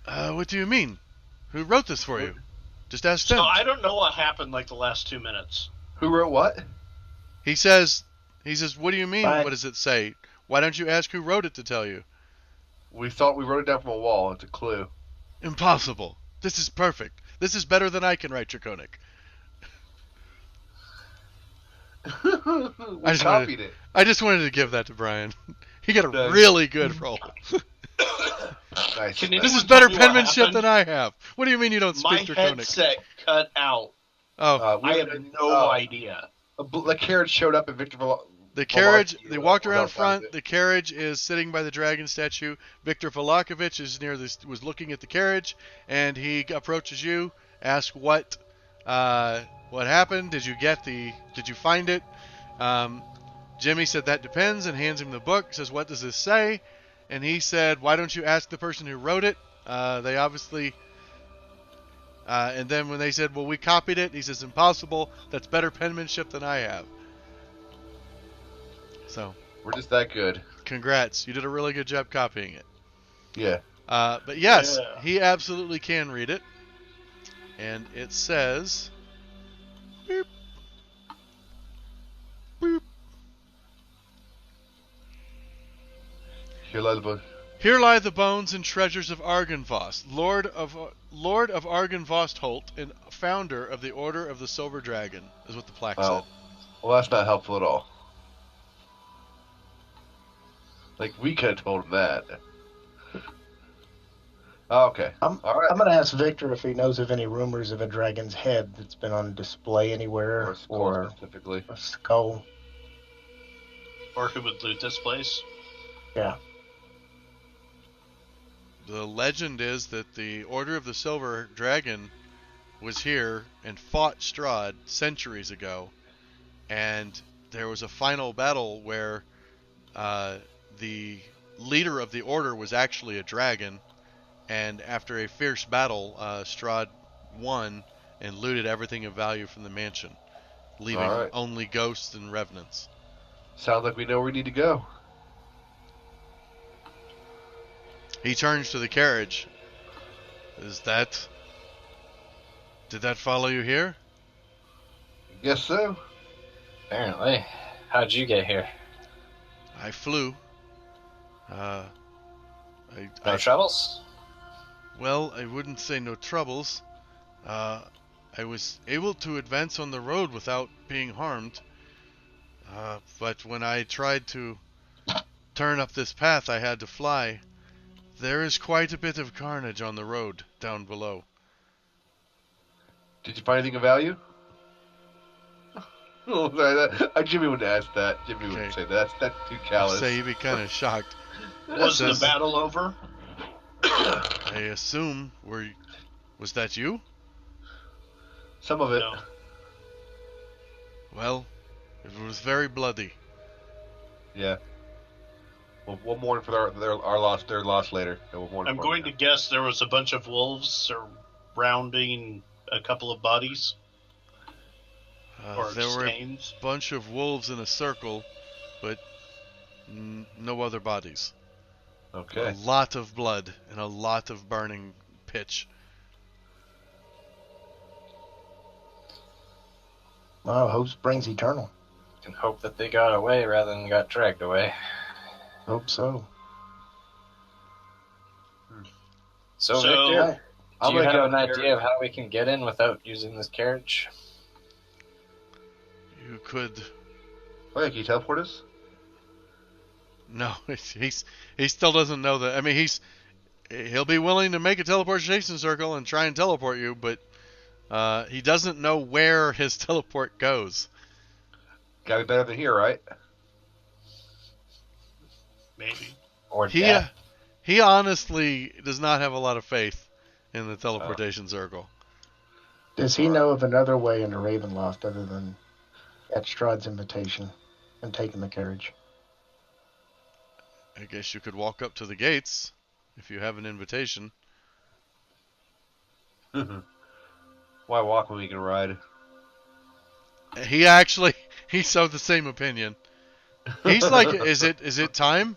"What do you mean? Who wrote this for you? Just ask them." So I don't know what happened like the last 2 minutes. Who wrote what? He says, "What do you mean? Right. What does it say? Why don't you ask who wrote it to tell you?" We thought we wrote it down from a wall. It's a clue. Impossible. This is perfect. This is better than I can write Draconic. We copied it. I just wanted to give that to Brian. He got a Nice. really good roll. Nice. Can nice. This is Anyone better tell me what penmanship happened? than I have. What do you mean you don't My speak Draconic? headset cut out. Oh, I have no idea. The carriage showed up in Victor. the carriage. Volakovich, They walked or around no, front. that was The carriage is sitting by the dragon statue. Viktor Volakovich is near this. Was looking at the carriage, and he approaches you. Asks what happened. Did you find it? Jimmy said that depends, and hands him the book. Says, what does this say? And he said, why don't you ask the person who wrote it? They obviously. And then when they said, well, we copied it, he says, impossible. That's better penmanship than I have. So, We're just that good. congrats. You did a really good job copying it. Yeah. But yes, Yeah. he absolutely can read it. And it says, boop, boop. Here, Ladybug. Here lie the bones and treasures of Argynvost, Lord of Argynvost Holt, and founder of the Order of the Silver Dragon, is what the plaque Oh. said. Well, that's not helpful at all. Like, we could have told him that. Oh, okay. I'm All right. going to ask Victor if he knows of any rumors of a dragon's head that's been on display anywhere, Or skull or specifically. a skull. Or who would loot this place? Yeah. The legend is that the Order of the Silver Dragon was here and fought Strahd centuries ago, and there was a final battle where the leader of the Order was actually a dragon, and after a fierce battle, Strahd won and looted everything of value from the mansion, leaving All right. only ghosts and revenants. Sounds like we know where we need to go. He turns to the carriage. Did that follow you here? Guess so. Apparently. How'd you get here? I flew. No I troubles? Well, I wouldn't say no troubles. I was able to advance on the road without being harmed. But when I tried to turn up this path, I had to fly. There is quite a bit of carnage on the road down below. Did you find anything of value? Oh, sorry, Jimmy wouldn't ask that. Jimmy wouldn't Okay. say that. That's too callous. I'd say he'd be kind of shocked. Was the Says- battle over? I assume was that you? Some of it. No. Well, it was very bloody. Yeah. We'll mourn for their loss later. And we'll mourn I'm for going them to guess there was a bunch of wolves surrounding a couple of bodies or There were a stains. bunch of wolves in a circle, but no other bodies. now. A Okay. lot of blood and a lot of burning pitch. Well, hope springs eternal. Can hope that they got away rather than got dragged away. Hope so. So, So- Victor, I'm do you gonna have get an up idea of how we can get in without using this carriage? You could. Oh, yeah, can you teleport us? No, he still doesn't know that. I mean, he'll be willing to make a teleportation circle and try and teleport you, but he doesn't know where his teleport goes. Gotta be better than here, right? Maybe. Or He death? he honestly does not have a lot of faith in the teleportation circle. Does he know of another way into Ravenloft other than at Strahd's invitation and taking the carriage? I guess you could walk up to the gates if you have an invitation. Why walk when we can ride? He's of the same opinion. He's like, is it time?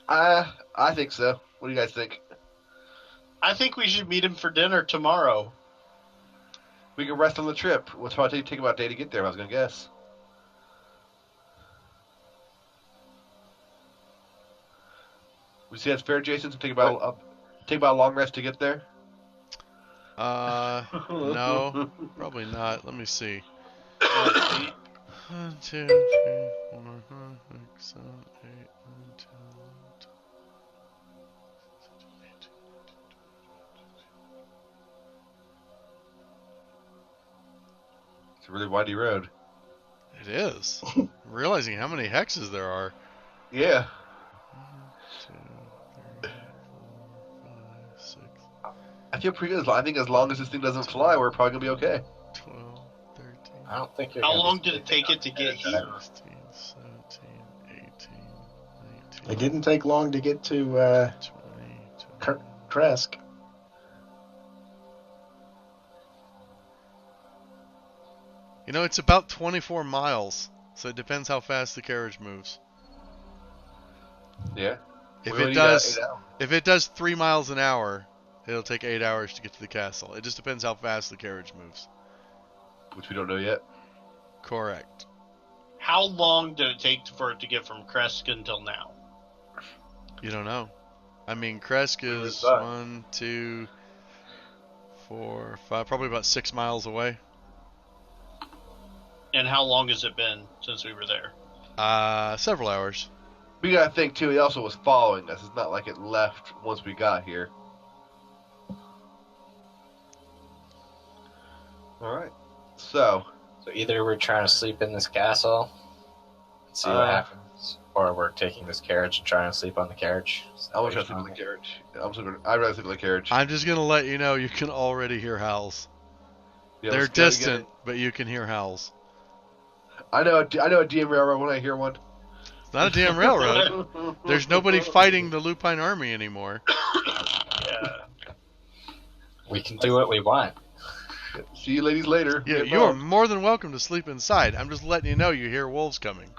I think so. What do you guys think? I think we should meet him for dinner tomorrow. We can rest on the trip. What's probably take about a day to get there? I was gonna guess. We see that's fair, Jason. To take about a long rest to get there. No, probably not. Let me see. 1, 2, 3, 4, 5, 6, 7, 8, 9, 10, 11, 12. It's a really windy road. It is. I'm realizing how many hexes there are. Yeah. 1, 2, 3, 4, 5, 6, I feel pretty good. I think as long as this thing doesn't fly, we're probably gonna be okay. 12, 13, I don't think you're How gonna long be did it take it to get here? 16, 17, 18, 19, It didn't take long to get to 20, 21. Tresk. You know, it's about 24 miles, so it depends how fast the carriage moves. Yeah. If We only it need, does, 8 hours. if it does 3 miles an hour, it'll take 8 hours to get to the castle. It just depends how fast the carriage moves. Which we don't know yet. Correct. How long did it take for it to get from Kresk until now? You don't know. I mean, Kresk Where is is that? 1, 2, 4, 5, probably about 6 miles away. And how long has it been since we were there? Several hours. We gotta think too. He also was following us. It's not like it left once we got here. All right. So So either we're trying to sleep in this castle and see what happens, or we're taking this carriage and trying to sleep on the carriage. I'm gonna try to sleep in the carriage. I'd rather sleep in the carriage. I'm just gonna let you know you can already hear howls. Yeah, They're let's go get distant, it. but you can hear howls. I know a DM railroad when I hear one. It's not a damn railroad. There's nobody fighting the Lupine army anymore. Yeah. We can do what we want. See you ladies later. Yeah, Get you are involved. more than welcome to sleep inside. I'm just letting you know you hear wolves coming.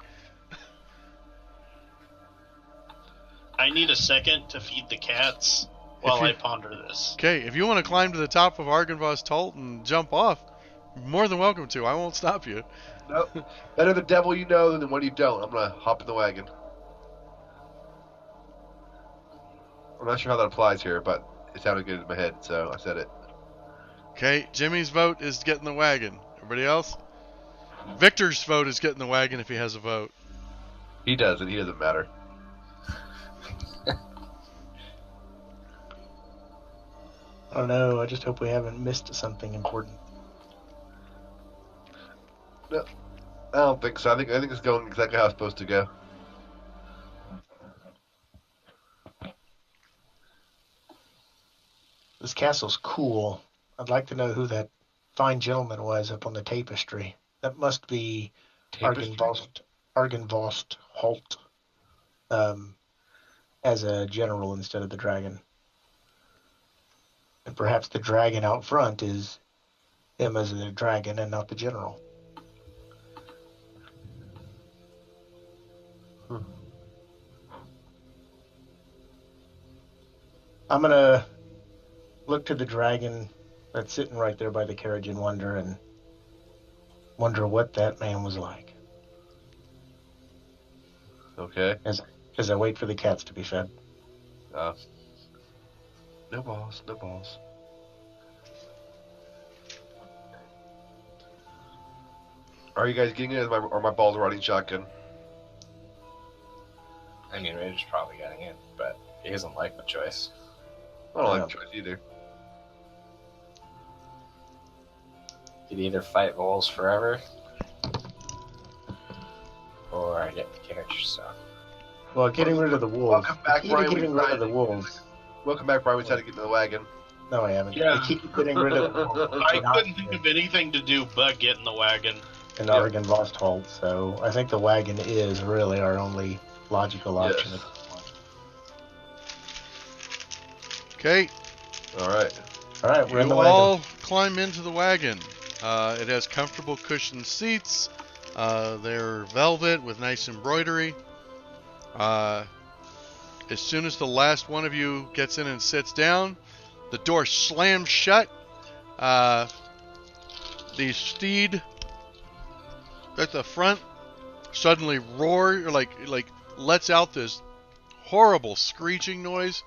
I need a second to feed the cats while you- I ponder this. Okay, if you want to climb to the top of Argynvost Holt and jump off, you're more than welcome to. I won't stop you. Nope. Better the devil you know than the one you don't. I'm gonna hop in the wagon. I'm not sure how that applies here, but it sounded good in my head, so I said it. Okay, Jimmy's vote is getting the wagon. Everybody else? Victor's vote is getting the wagon if he has a vote. He does, and he doesn't matter. I don't know. I just hope we haven't missed something important. I don't think so. I think it's going exactly how it's supposed to go. This castle's cool. I'd like to know who that fine gentleman was up on the tapestry. That must be Tapestry? Argynvost. Argenvost halt as a general instead of the dragon. And perhaps the dragon out front is him as a dragon and not the general. I'm going to look to the dragon that's sitting right there by the carriage and wonder what that man was like. Okay. As I wait for the cats to be fed. No balls. No balls. Are you guys getting it? Or my balls riding shotgun? I mean, Raider's probably getting it, but he doesn't like the choice. I don't like the choice either. You'd either fight wolves forever, or get the carriage. So. Well, getting rid of the wolves. Welcome back, Brian. Getting rid of the wolves. Welcome back, Brian. We decided to get in the wagon. No, I haven't. Yeah. I keep getting rid of the wolves. I couldn't think of anything to do but get in the wagon. An Oregon Lost Halt, so I think the wagon is really our only logical option. Yes. Okay. All right. All right, we're in the You all wagon. climb into the wagon. It has comfortable cushioned seats. They're velvet with nice embroidery. As soon as the last one of you gets in and sits down, the door slams shut. The steed at the front suddenly roars, like lets out this horrible screeching noise,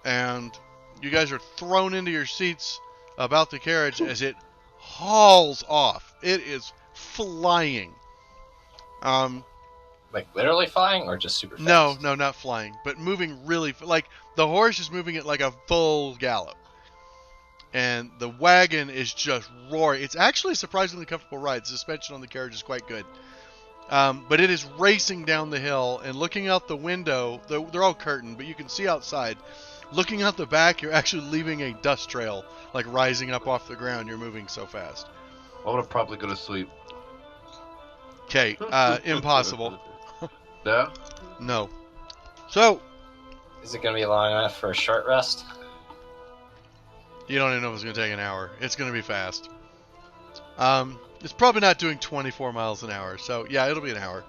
and you guys are thrown into your seats about the carriage as it hauls off. It is flying. Like literally flying, or just super fast? No, not flying, but moving really like the horse is moving at like a full gallop, and the wagon is just roaring. It's actually a surprisingly comfortable ride. The suspension on the carriage is quite good, but it is racing down the hill. And looking out the window, they're all curtained, but you can see outside. Looking out the back, you're actually leaving a dust trail, like rising up off the ground. You're moving so fast. I'm gonna probably go to sleep. Okay, impossible. No? No. So, Is it going to be long enough for a short rest? you don't even know if it's going to take an hour. It's going to be fast. It's probably not doing 24 miles an hour, so yeah, it'll be an hour.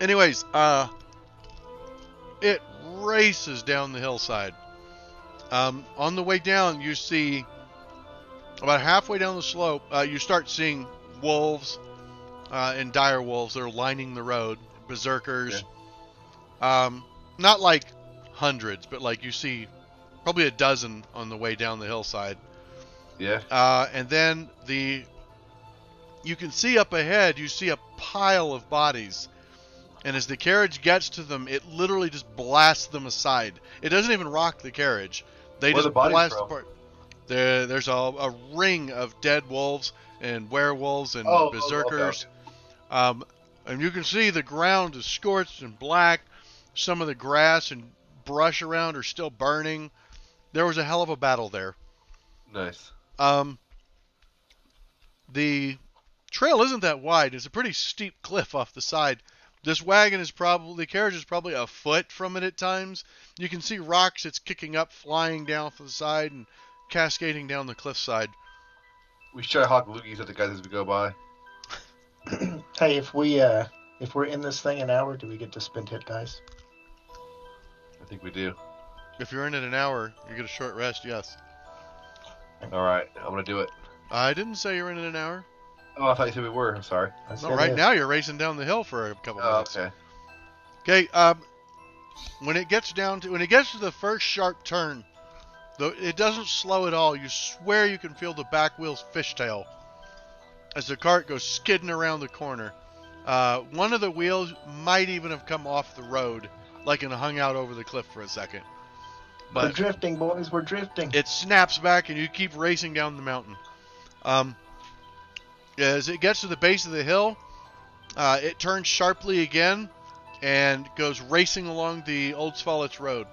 Anyways, it races down the hillside. On the way down, you see about halfway down the slope, you start seeing wolves and dire wolves that are lining the road, berserkers. Not like hundreds, but like you see probably a dozen on the way down the hillside. Yeah. And then you can see up ahead, you see a pile of bodies. And as the carriage gets to them, it literally just blasts them aside. It doesn't even rock the carriage. They Where just the bodies blast from? apart. There's a ring of dead wolves and werewolves and berserkers. Okay. And you can see the ground is scorched and black. Some of the grass and brush around are still burning. There was a hell of a battle there. Nice. The trail isn't that wide. It's a pretty steep cliff off the side. This wagon is the carriage is probably a foot from it at times. You can see rocks it's kicking up, flying down from the side and cascading down the cliffside. We should try hawk loogies at the guys as we go by. Hey, if we're in this thing an hour, do we get to spend hit dice? I think we do. If you're in it an hour, you get a short rest, yes. All right, I'm gonna do it. I didn't say you're in it an hour. Oh, I thought you said we were. I'm sorry. No, right now you're racing down the hill for a couple Oh, minutes. okay. Okay, when it gets to the first sharp turn, it doesn't slow at all. You swear you can feel the back wheel's fishtail as the cart goes skidding around the corner. One of the wheels might even have come off the road, like and hung out over the cliff for a second. We're But drifting, boys. We're drifting. it snaps back and you keep racing down the mountain. As it gets to the base of the hill, it turns sharply again and goes racing along the Old Svalets Road.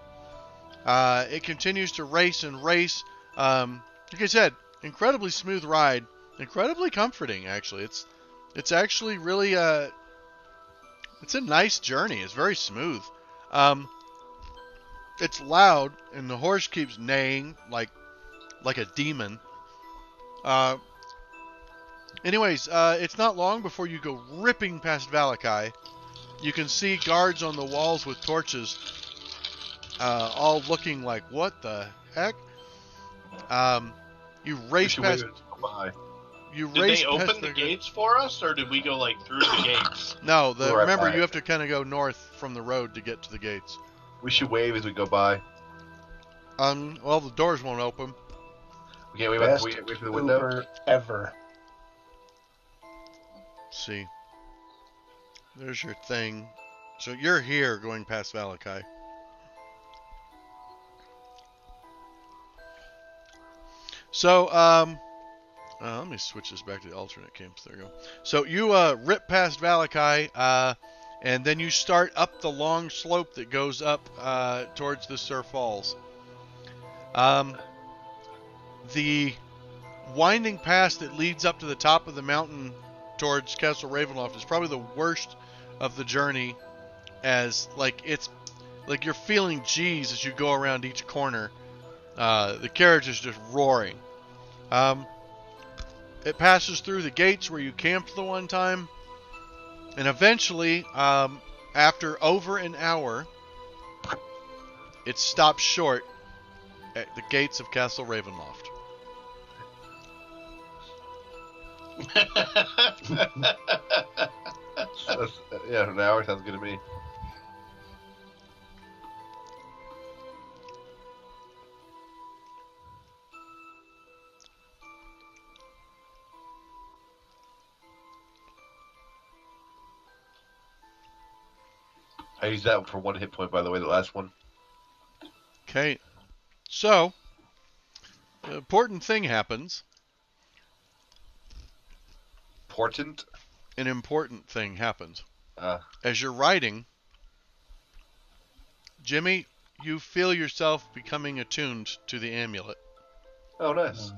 It continues to race and race. Like I said, incredibly smooth ride, incredibly comforting. Actually, it's It's actually really it's a nice journey. It's very smooth. It's loud, and the horse keeps neighing like a demon. Anyways, it's not long before you go ripping past Valakai. You can see guards on the walls with torches, all looking like, what the heck? You race should past. wait by. You Did race they past open the gates for us, or did we go like through the gates? No, We're right remember by you it. have to kind of go north from the road to get to the gates. We should wave as we go by. Well, the doors won't open. We can't wave Best wait for the window. Uber ever. Let's see. There's your thing. So you're here going past Valakai. So, let me switch this back to the alternate camps. There you go. So you rip past Valakai, and then you start up the long slope that goes up towards the Sur Falls. The winding pass that leads up to the top of the mountain towards Castle Ravenloft is probably the worst of the journey, as it's like you're feeling G's as you go around each corner. The carriage is just roaring. It passes through the gates where you camped the one time, and eventually, after over an hour, it stops short at the gates of Castle Ravenloft. Yeah, an hour sounds good to me. I used that for 1 hit point, by the way, the last one. Okay, so the important thing happens. Important? An important thing happens. Uh, As you're riding, Jimmy, you feel yourself becoming attuned to the amulet, oh, nice.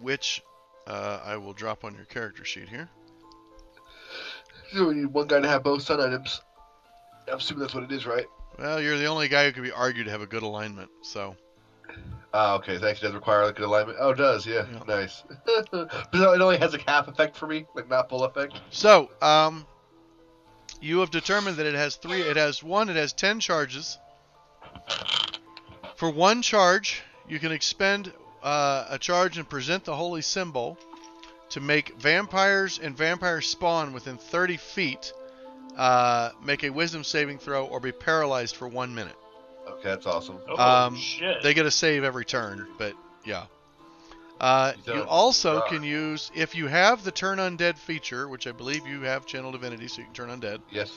which I will drop on your character sheet here. So we need one guy to have both sun items. I'm assuming that's what it is, right? Well, you're the only guy who could be argued to have a good alignment, so. Okay, so it actually does require like, good alignment. Oh, it does, yeah. Yeah. Nice. But it only has like half effect for me, like not full effect. So, you have determined that it has 10 charges. For one charge, you can expend a charge and present the holy symbol to make vampires and vampire spawn within 30 feet make a wisdom saving throw or be paralyzed for 1 minute. Okay, that's awesome. Oh, shit. They get a save every turn, but yeah. You also can use, if you have the turn undead feature, which I believe you have channel divinity, so you can turn undead. Yes.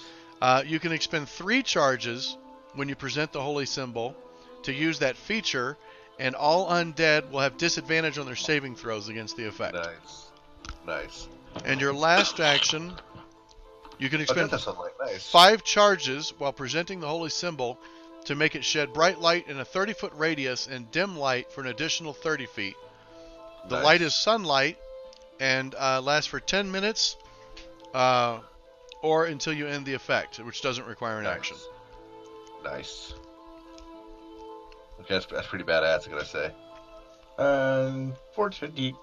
You can expend 3 charges when you present the holy symbol to use that feature, and all undead will have disadvantage on their saving throws against the effect. Nice. And your last action, you can expend That's sunlight. Nice. 5 charges while presenting the holy symbol to make it shed bright light in a 30-foot radius and dim light for an additional 30 feet. The Nice. light is sunlight and lasts for 10 minutes or until you end the effect, which doesn't require an action. Nice. Okay, that's pretty badass, I gotta say. Fortunately,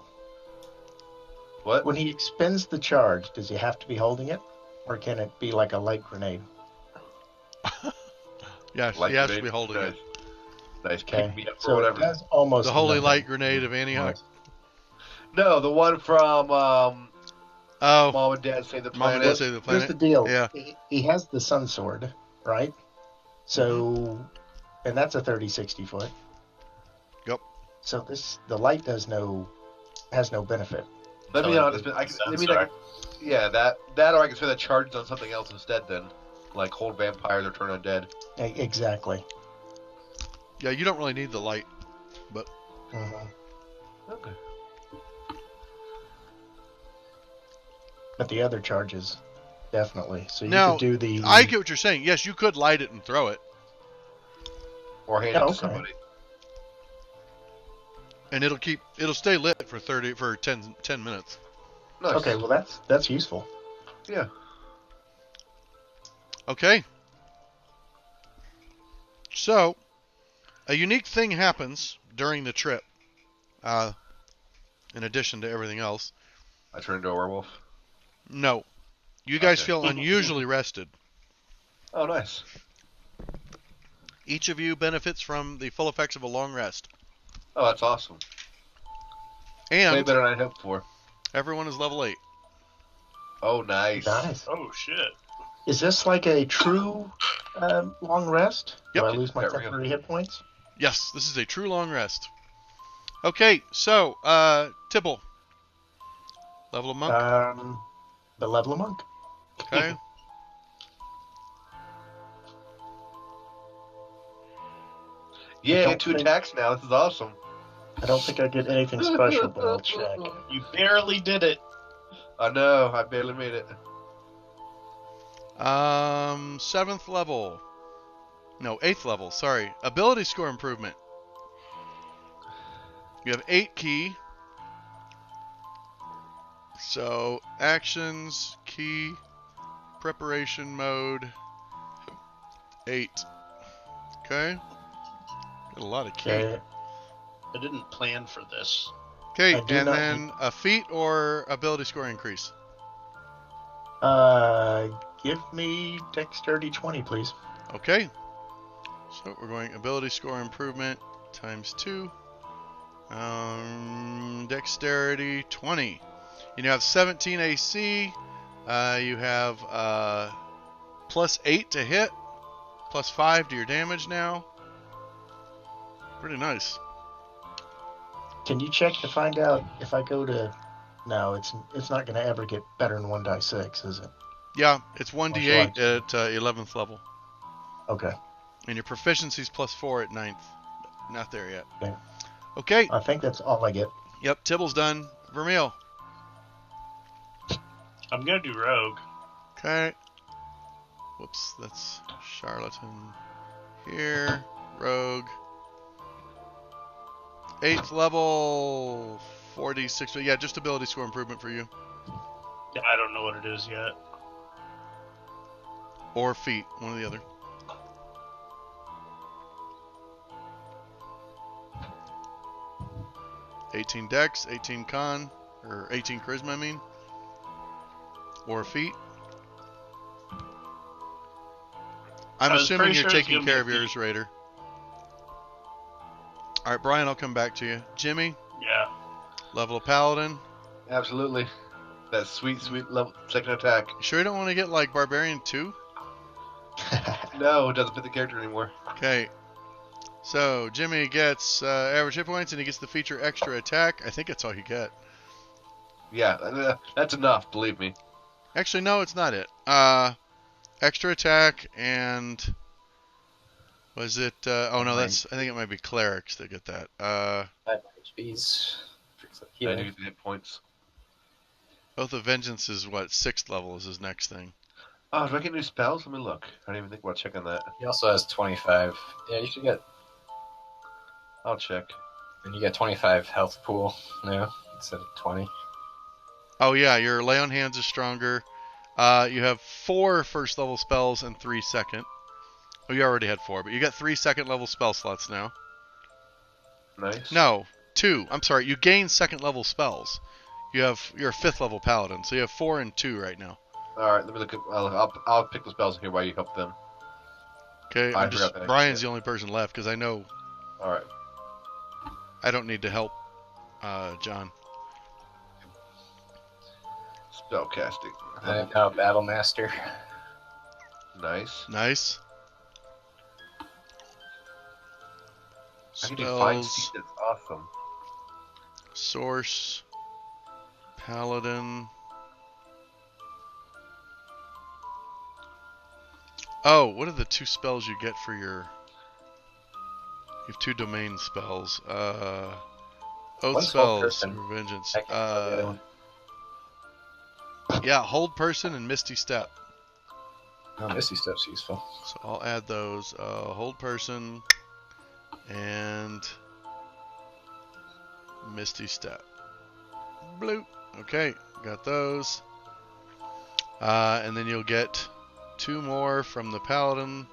What? when he expends the charge, does he have to be holding it? Or can it be like a light grenade? Yes, Light he has to grenade? be holding Nice. it. Nice. Okay. Pick me up or So whatever. that's almost The holy nothing. light grenade of Antioch. No, the one from Oh, Mom and Dad Save the Mom and Planet. Dad Save the Here's Planet. the deal. Yeah. He has the sun sword, right? So, and that's a 30-60 foot. Yep. So the light has no benefit. Let me So honest, the I mean, sensor. yeah, that or I can spend that charge on something else instead. Then, like hold vampires or turn undead. Exactly. Yeah, you don't really need the light. Mhm. Okay. But the other charges, definitely. So you Now, could do the. I get what you're saying. Yes, you could light it and throw it, Or hand Yeah, it to okay. somebody. and it'll stay lit for 10 minutes. Nice. Okay, well that's useful. Yeah. Okay. So, a unique thing happens during the trip. In addition to everything else. I turn into a werewolf. No. You guys Okay. feel unusually rested. Oh, nice. Each of you benefits from the full effects of a long rest. Oh, that's awesome. Way And better than I'd hoped for. everyone is level 8. Oh, nice. Nice. Oh shit. Is this like a true long rest? Yep. Do I lose my There we go. temporary hit points? Yes, this is a true long rest. Okay, so, Tibble. Level of monk. The level of monk. Okay. Yeah, I don't get 2 think- attacks now. This is awesome. I don't think I get anything special, but I'll check. You barely did it. I know. I barely made it. 7th level. No, 8th level, sorry. Ability score improvement. You have 8 key. So, actions, key, preparation mode, 8. Okay. Got a lot of key. Okay. I didn't plan for this. Okay, I do and not- then a feat or ability score increase. Give me dexterity 20, please. Okay. So we're going ability score improvement times 2. Dexterity 20. You now have 17 AC. You have plus 8 to hit, plus 5 to your damage now. Pretty nice. Can you check to find out if I go to? No, it's not going to ever get better than 1d6, is it? Yeah, it's 1d8 Martial at 11th level. Okay. And your proficiency's plus 4 at 9th. Not there yet. Okay. Okay. I think that's all I get. Yep, Tibble's done. Vermeil. I'm gonna do rogue. Okay. Whoops, that's Charlatan. Here. Rogue. 8th level. 46. Yeah, just ability score improvement for you. Yeah, I don't know what it is yet. Or feet. One or the other. $18 Dex, 18 Con, or 18 Charisma, I mean. Or feet. I'm I was assuming pretty you're sure it's taking gonna be care a of yours, feat. Raider. Alright, Brian, I'll come back to you. Jimmy, Yeah. level of Paladin. Absolutely. That sweet, sweet level second attack. You sure you don't want to get like Barbarian 2? No, it doesn't fit the character anymore. Okay. So, Jimmy gets average hit points and he gets the feature extra attack. I think that's all you get. Yeah, that's enough, believe me. Actually, no, it's not it. Extra attack and was it? Oh no, that's. I think it might be clerics that get that. 5 HPs. I do Healing. get the hit points. Oath of Vengeance is what 6th level is his next thing. Oh, do I get new spells? Let me look. I didn't even think about checking that. He also has 25. Yeah, you should get. I'll check. And you get 25 health pool now instead of 20. Oh yeah, your lay on hands is stronger. You have 4 first level spells and 3 second. Oh, you already had 4, but you got 3 second level spell slots now. Nice. No, 2. I'm sorry, you gain second level spells. You're a 5th level paladin, so you have 4 and 2 right now. All right, let me look at. I'll pick the spells in here while you help them. Okay, I forgot that. Brian's the only person left because I know All right. I don't need to help John. Spell casting. I am now Battle Master. Nice. Nice. I can do fine Spells, seed. That's awesome. source, paladin. Oh, what are the 2 spells you get for your? You have 2 domain spells. Oath One's Hold spells, Person. or vengeance. I can't tell the other one. Yeah, hold person and misty step. Oh, Misty Step's useful. So I'll add those. Hold person and misty step. Bloop. Okay, got those. And then you'll get 2 more from the Paladin,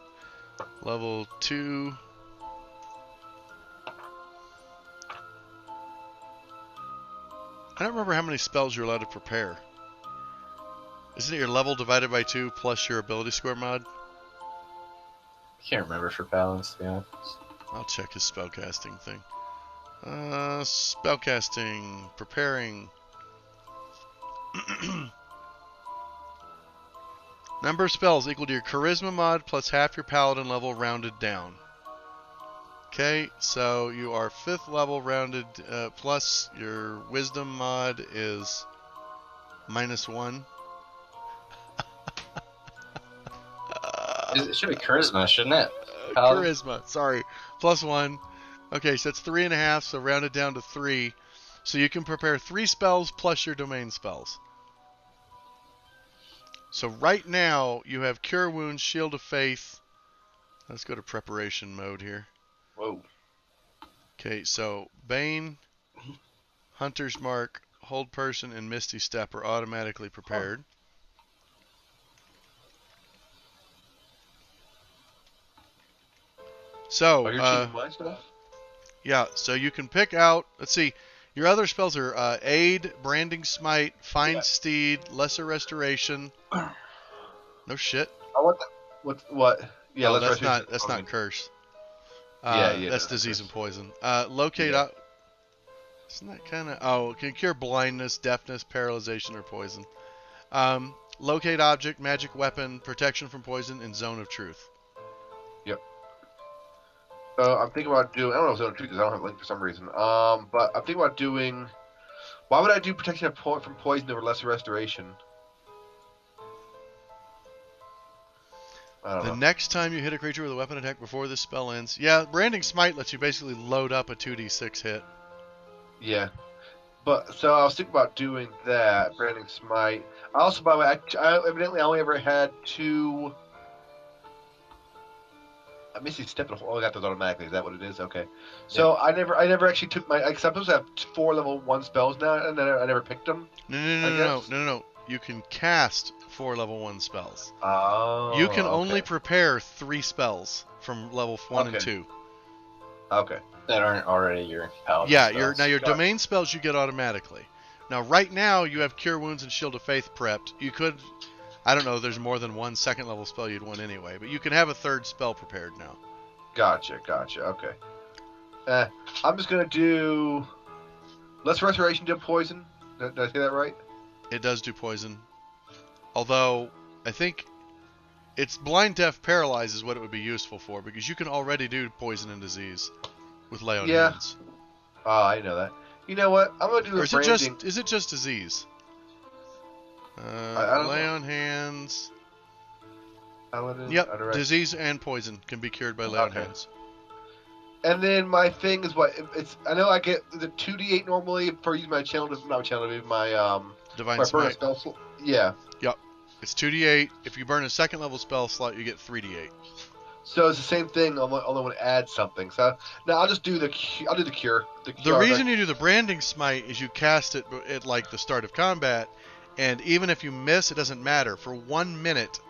level 2. I don't remember how many spells you're allowed to prepare. Isn't it your level divided by 2 plus your ability score mod? I can't remember for balance, to be honest. I'll check his spellcasting thing. Spellcasting, preparing. Number of spells equal to your charisma mod plus half your paladin level rounded down. Okay, so you are 5th level rounded, plus your wisdom mod is -1. It should be charisma, shouldn't it? Paladin? Charisma, sorry. +1. Okay, so it's 3.5, so round it down to 3. So you can prepare 3 spells plus your domain spells. So right now, you have Cure Wounds, Shield of Faith. Let's go to preparation mode here. Whoa. Okay, so Bane, Hunter's Mark, Hold Person, and Misty Step are automatically prepared. So, Oh, you're cheating my stuff? yeah, so you can pick out, let's see, your other spells are Aid, Branding Smite, Find Steed, Lesser Restoration. No shit. I want that. What? Yeah, Oh, let's that's not Curse. Yeah, that's no, Disease curse. and Poison. Locate Yeah. out. Isn't that kind of... Oh, it can cure blindness, deafness, paralyzation, or poison. Locate object, magic weapon, protection from poison, and Zone of Truth. Yep. So I'm thinking about doing. I don't know if Zone of Truth is. I don't have a link for some reason. But I'm thinking about doing. Why would I do protection from poison over lesser restoration? I don't The know. next time you hit a creature with a weapon attack before this spell ends... Yeah, Branding Smite lets you basically load up a 2d6 hit. Yeah. But so I was thinking about doing that, Branding Smite. I also, by the way, I evidently only ever had 2. Missy Step and I got those automatically. Is that what it is? Okay. So I never actually took my. Cause I'm supposed to have 4 level 1 spells now, and then I never picked them. No. You can cast 4 level 1 spells. Oh. You can only okay. prepare 3 spells from level 1 and Okay. 2. Okay. That aren't already your paladin Yeah, spells. your Gotcha. domain spells you get automatically. Now, right now, you have Cure Wounds and Shield of Faith prepped. You could, I don't know, there's more than 1 second level spell you'd want anyway, but you can have a 3rd spell prepared now. Gotcha. Okay. I'm just gonna do. Let's Restoration do poison. Did I say that right? It does do poison. Although, I think it's Blind, Deaf, Paralyze is what it would be useful for, because you can already do poison and disease with Lay on Yeah. Hands. Oh, I know that. You know what? I'm gonna do Or the branding. is it just disease? I don't Lay know. on Hands. Paladin, Yep, Direct. disease and poison can be cured by Lay on Okay. Hands. And then my thing is what it's. I know I get the 2d8 normally for using my channel. Not channel. My Divine my burn Smite. spell. Yeah. It's 2d8. If you burn a 2nd level spell slot, you get 3d8. So it's the same thing. Only want to add something. So now I'll just do I'll do the cure. The reason you do the Branding Smite is you cast it at like the start of combat, and even if you miss, it doesn't matter. For 1 minute,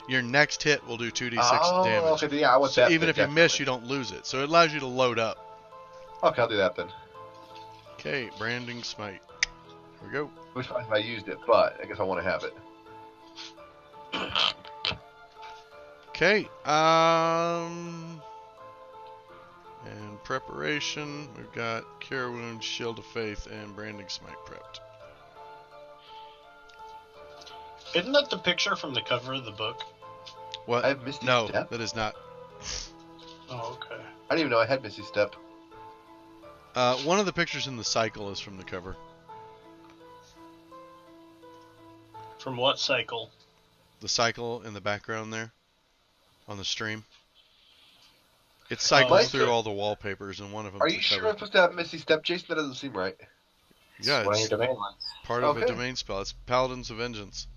your next hit will do 2d6 damage. Okay, yeah, I want So that. even then, if you definitely. miss, you don't lose it. So it allows you to load up. Okay, I'll do that then. Okay, Branding Smite. Here we go. Wish I used it, but I guess I want to have it. Okay, and preparation, we've got Cure Wounds, Shield of Faith, and Branding Smite prepped. Isn't that the picture from the cover of the book? What? I have Misty No, Step. that is not. Oh, okay. I didn't even know I had Misty Step. One of the pictures in the cycle is from the cover. From what cycle? The cycle in the background there, on the stream. It cycles okay. through all the wallpapers, and one of them Are is you the sure I'm cover. supposed to have Misty Step, Jason? That doesn't seem right. Yeah, One of it's your domain ones. part of a Okay. domain spell. It's Paladins of Vengeance.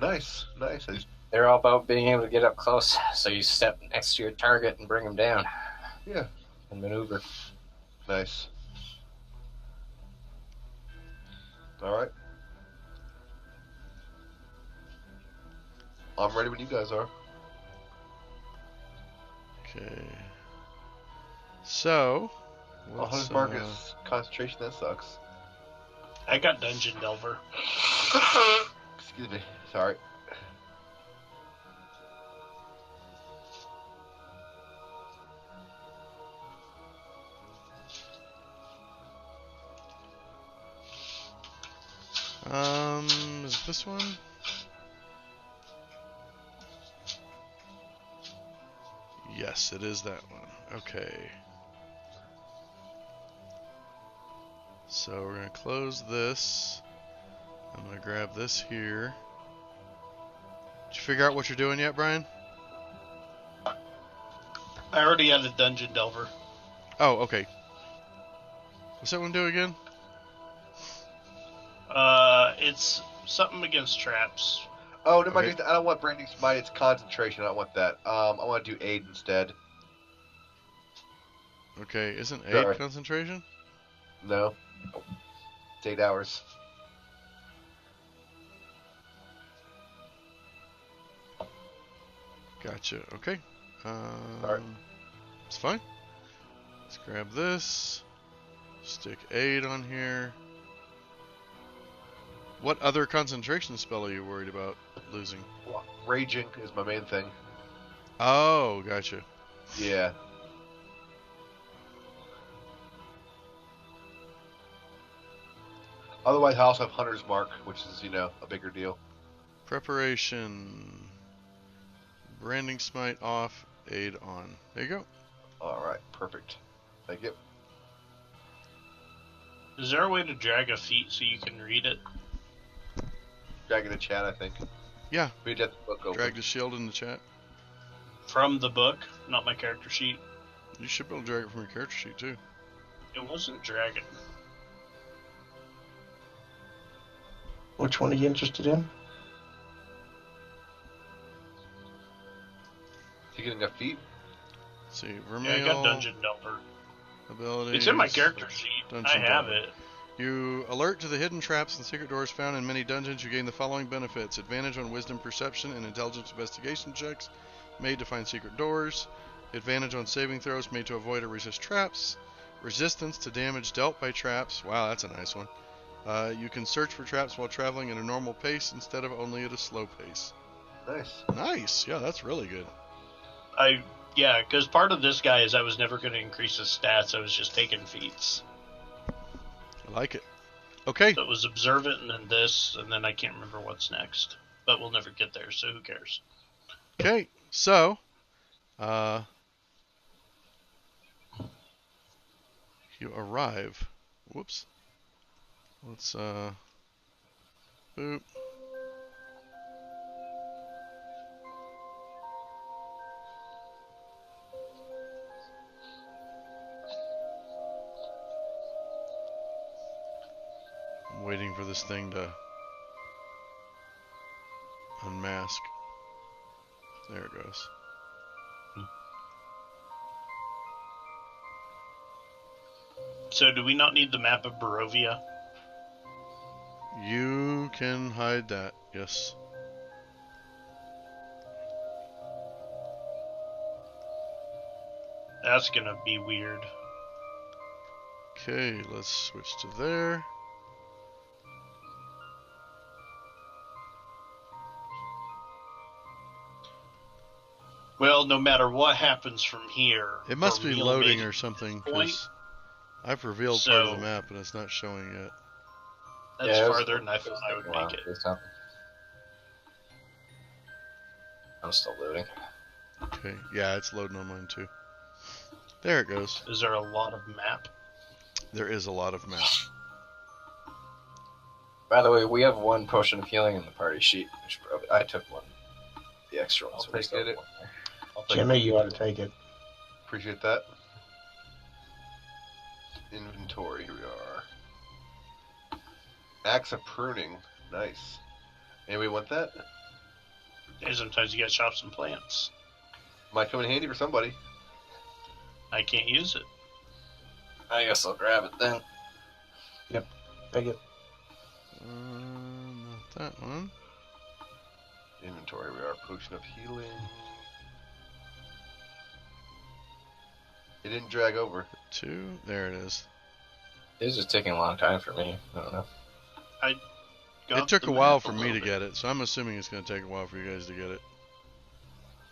Nice. I just, They're all about being able to get up close, so you step next to your target and bring them down. Yeah. And maneuver. nice. All right. I'm ready when you guys are. Okay. So, 100 mark is concentration. That sucks. I got Dungeon Delver. Excuse me. Sorry. Is this one? Yes, it is that one. Okay. So we're gonna close this. I'm gonna grab this here. Did you figure out what you're doing yet, Brian? I already had a Dungeon Delver. Oh, okay. What's that one do again? It's something against traps. Oh, never mind. Okay. I don't want branding smite. It's concentration. I don't want that. I want to do aid instead. Okay, isn't 8 Sorry. concentration? No. It's 8 hours. Gotcha. Okay. Sorry. It's fine. Let's grab this. Stick 8 on here. What other concentration spell are you worried about losing? Well, raging is my main thing. Oh, gotcha. Yeah. Otherwise, I also have Hunter's Mark, which is, a bigger deal. Preparation. Branding smite off, 8 on. There you go. Alright, perfect. Thank you. Is there a way to drag a feat so you can read it? Drag in the chat, I think. Yeah. We had the book open. Drag the shield in the chat. From the book, not my character sheet. You should be able to drag it from your character sheet too. It wasn't dragon. Which one are you interested in? Is he getting a feat? Let's see, Yeah, Vermeil. I got Dungeon Delver. Abilities. It's in my character sheet. Dungeon I have Delver. it. You alert to the hidden traps and secret doors found in many dungeons. You gain the following benefits: advantage on wisdom perception and intelligence investigation checks made to find secret doors, advantage on saving throws made to avoid or resist traps, resistance to damage dealt by traps. Wow, that's a nice one. You can search for traps while traveling at a normal pace instead of only at a slow pace. Nice. Nice. Yeah, that's really good. Yeah, because part of this guy is I was never going to increase his stats. I was just taking feats. I like it. Okay. So it was observant and then this, and then I can't remember what's next. But we'll never get there, so who cares? Okay. So, you arrive. Whoops. Let's, boop. I'm waiting for this thing to unmask. There it goes. So do we not need the map of Barovia? You can hide that, yes. That's going to be weird. Okay, let's switch to there. Well, no matter what happens from here... It must be Vermeil loading made or something, point, because I've revealed part of the map and it's not showing yet. That's Yeah, it was- farther than I thought I would Wow, make it. this time. I'm still loading. Okay, yeah, it's loading on mine too. There it goes. Is there a lot of map? There is a lot of map. By the way, we have one potion of healing in the party sheet. I took one. The extra one. I'll so we take still have it. one there. Jimmy, you ought to take it. Appreciate that. Inventory, here we are. Axe of pruning. Nice. Anybody want that? Hey, sometimes you gotta chop some plants. Might come in handy for somebody. I can't use it. I guess I'll grab it then. Take it. Not that one. Inventory, we are potion of healing. It didn't drag over. 2. There it is. It's just taking a long time for me. I don't know. It took a while for me to get it, so I'm assuming it's going to take a while for you guys to get it.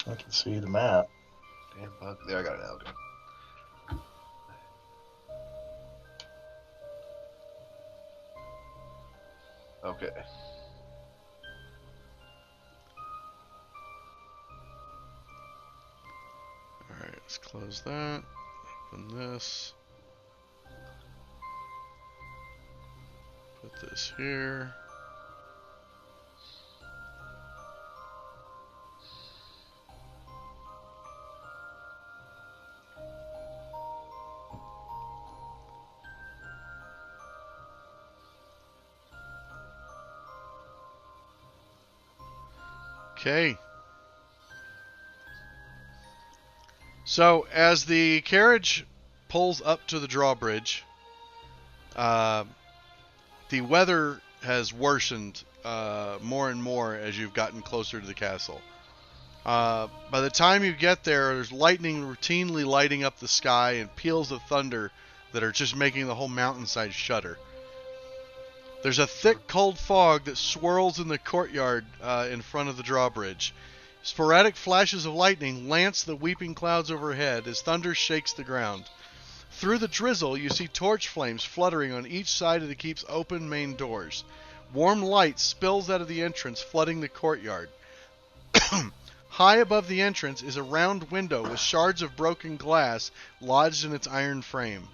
I can see the map. Damn bug. There, I got it now. Okay. Alright, let's close that. Open this. Put this here. Okay. So as the carriage pulls up to the drawbridge, the weather has worsened more and more as you've gotten closer to the castle. By the time you get there, there's lightning routinely lighting up the sky and peals of thunder that are just making the whole mountainside shudder. There's a thick, cold fog that swirls in the courtyard in front of the drawbridge. Sporadic flashes of lightning lance the weeping clouds overhead as thunder shakes the ground. Through the drizzle, you see torch flames fluttering on each side of the keep's open main doors. Warm light spills out of the entrance, flooding the courtyard. High above the entrance is a round window with shards of broken glass lodged in its iron frame.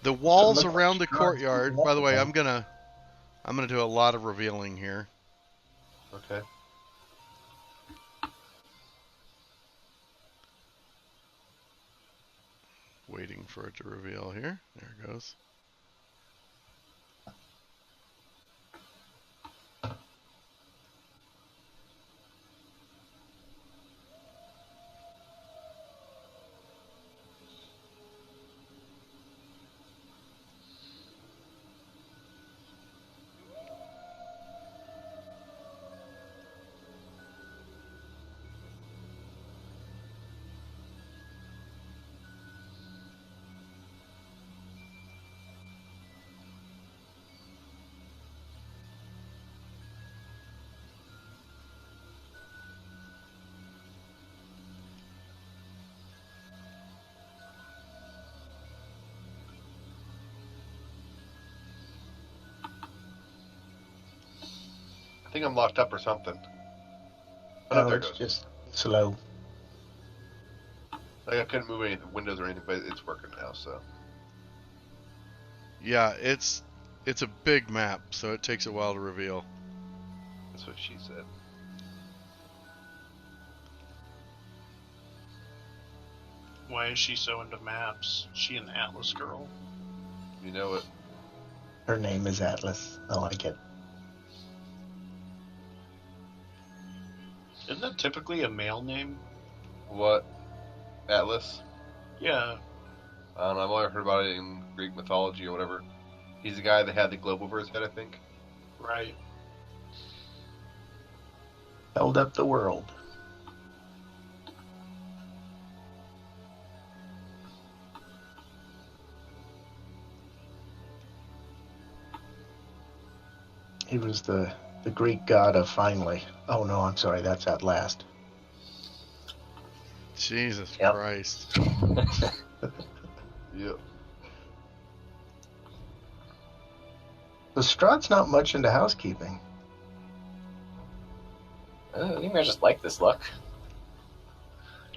The walls around the courtyard. By the way, I'm gonna do a lot of revealing here. Okay. Waiting for it to reveal here. There it goes. I think I'm locked up or something. Oh, No, there it it's goes. just slow. Like I couldn't move any windows or anything, but it's working now. So Yeah, it's a big map, so it takes a while to reveal. that's what she said. Why is she so into maps? Is she an Atlas girl? You know it. Her name is Atlas. I like it. Isn't that typically a male name? What? Atlas? Yeah. I don't know. I've only heard about it in Greek mythology or whatever. He's the guy that had the globe over his head, I think. Right. Held up the world. He was the Greek god of finally. Oh no, I'm sorry, that's at last. Jesus Yep. Christ. Yep. The Strahd's not much into housekeeping. You may just like this luck.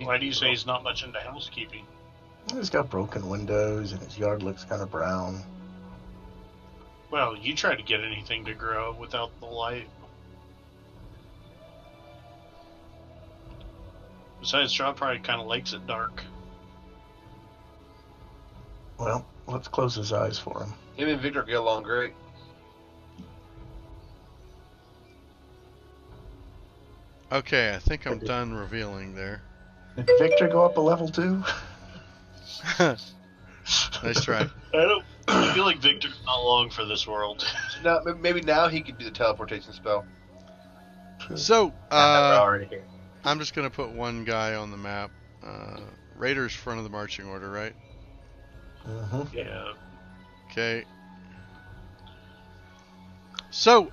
Why do you say he's not much into housekeeping? He's got broken windows and his yard looks kind of brown. Well, you try to get anything to grow without the light. Besides, Strahd probably kind of likes it dark. Well, let's close his eyes for him. Him and Victor get along great. Okay, I think I'm done revealing there. Did Victor go up a level 2? Nice try. I don't I feel like Victor's not long for this world. Now, maybe now he can do the teleportation spell. So, Now that we're already here. I'm just gonna put one guy on the map. Raiders front of the marching order, right? Mm-hmm. Yeah. Okay. So,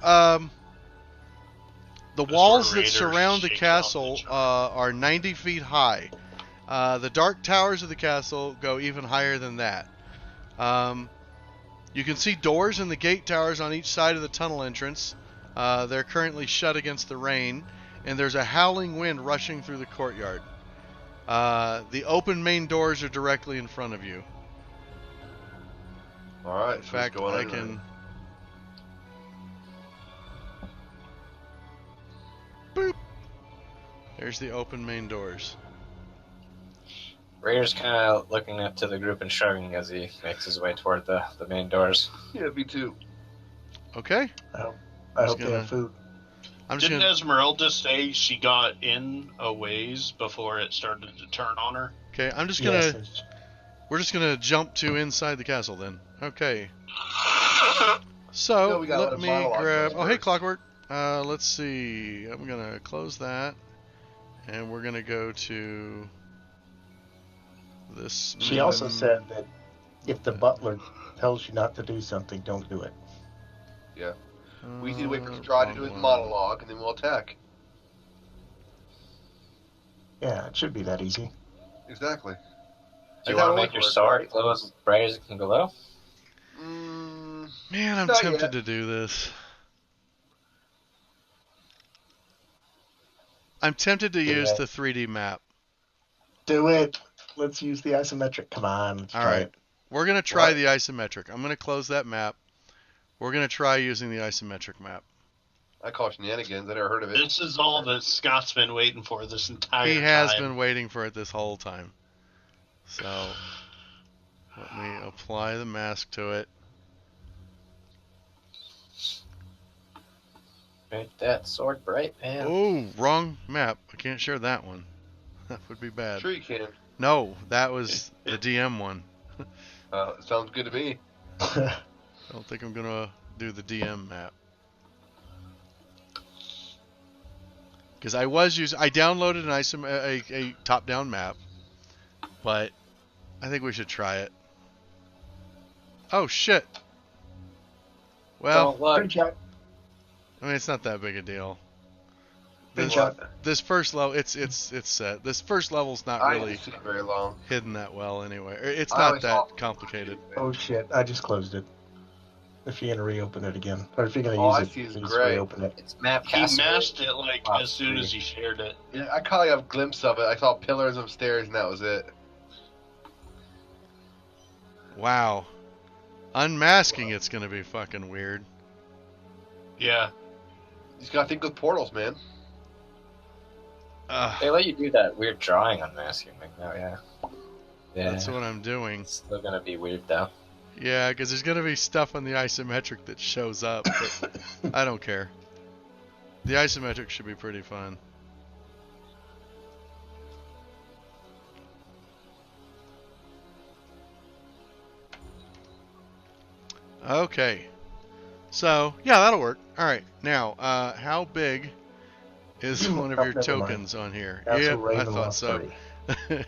the Those walls were that Raiders surround the shaking castle off each other. are 90 feet high. The dark towers of the castle go even higher than that. You can see doors in the gate towers on each side of the tunnel entrance. They're currently shut against the rain, and there's a howling wind rushing through the courtyard. The open main doors are directly in front of you. All right. In fact, I can... Boop! There's the open main doors. Raider's kind of looking up to the group and shrugging as he makes his way toward the main doors. Yeah, me too. Okay. I hope they have food. I'm just Didn't gonna... Esmeralda say she got in a ways before it started to turn on her? Okay, I'm just gonna... Yes, We're just gonna jump to inside the castle then. Okay. So, No, we gotta let let me a monologue grab... go Oh, hey, first. Clockwork. Let's see. I'm gonna close that. And we're gonna go to... this... she also said that if the butler tells you not to do something, don't do it. We need to wait for Strahd to wrong do his one. monologue, and then we'll attack. Yeah, it should be that easy. Exactly. Do you That's how want to it make your works, sword right? glow as bright as it can glow? Man, I'm Not tempted yet. to do this. I'm tempted to use Yeah. the 3D map. Do it. Let's use the isometric. Come on. Let's All try right. it. We're gonna try What? the isometric. I'm gonna close that map. We're gonna try using the isometric map. I call shenanigans. I never heard of it. This is all that Scott's been waiting for this entire time. He has been waiting for it this whole time. So, let me apply the mask to it. Make that sword bright, man. Oh, wrong map. I can't share that one. That would be bad. Sure you can. No, that was the DM one. It sounds good to me. I don't think I'm gonna do the DM map. Because I downloaded a top-down map, but I think we should try it. Oh shit! Well, Don't look. Good job. I mean it's not that big a deal. Good This, job. this first level, it's set. This first level's not I really didn't see it very long. hidden that well anyway. It's I not always that thought- complicated. Oh shit! I just closed it. If you're gonna reopen it again, or if you're gonna All I use see it, is please gray. reopen it. It's map He castle. masked it like Oh, as soon as he shared it. Yeah, I caught a glimpse of it. I saw pillars upstairs, and that was it. Wow. Unmasking it's gonna be fucking weird. Yeah. You just gotta think with portals, man. They let you do that weird drawing on masking like that, yeah. Yeah. That's what I'm doing. It's still gonna be weird though. Yeah, because there's gonna be stuff on the isometric that shows up, but I don't care. The isometric should be pretty fun. Okay. So, yeah, that'll work. Alright, now, how big is one of Oh, your never mind. tokens on here? That's Yep, a Raven I thought lost so. 3.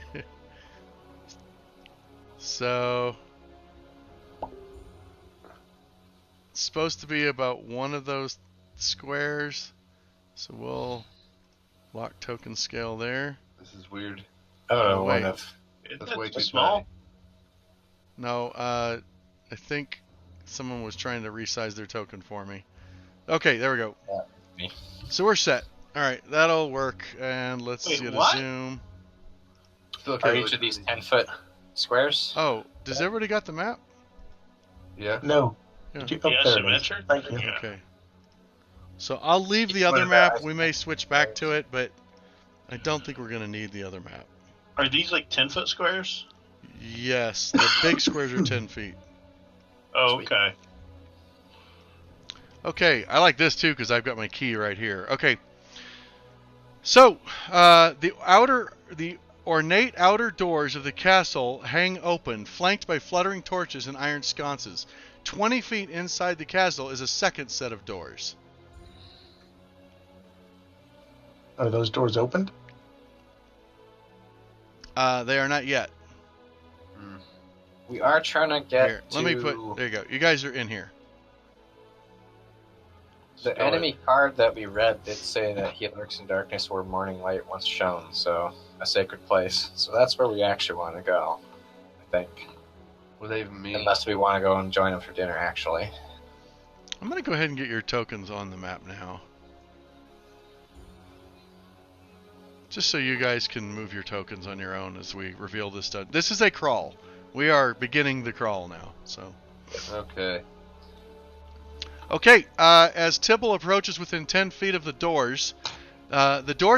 So, it's supposed to be about one of those squares. So we'll lock token scale there. This is weird. Oh, wait. one of That's way It's too small. tiny. No, I think someone was trying to resize their token for me. Okay, there we go. Yeah, me. So we're set. Alright, that'll work. And let's Wait, get what? a zoom. Still Are can't each of really- these 10-foot squares? Oh, does everybody got the map? Yeah. No. Yeah. Did you, The there it is. isometric? Thank you. Yeah. Okay. So I'll leave the Each one other of the map. ice- We may switch back to it, but I don't think we're going to need the other map. Are these like 10-foot squares? Yes, the big squares are 10 feet. Oh, Sweet. okay. Okay, I like this too because I've got my key right here. Okay. So, the Ornate outer doors of the castle hang open, flanked by fluttering torches and iron sconces. 20 feet inside the castle is a second set of doors. Are those doors opened? They are not yet. We are trying to get Here, to let me put. There you go. You guys are in here. the enemy card that we read did say that he lurks in darkness where morning light once shone, so a sacred place. So that's where we actually want to go, I think. What does that even mean? Unless we want to go and join him for dinner, actually. I'm gonna go ahead and get your tokens on the map now, just so you guys can move your tokens on your own as we reveal this stuff. This is a crawl. We are beginning the crawl now. So. Okay. Okay, as Tibble approaches within 10 feet of the doors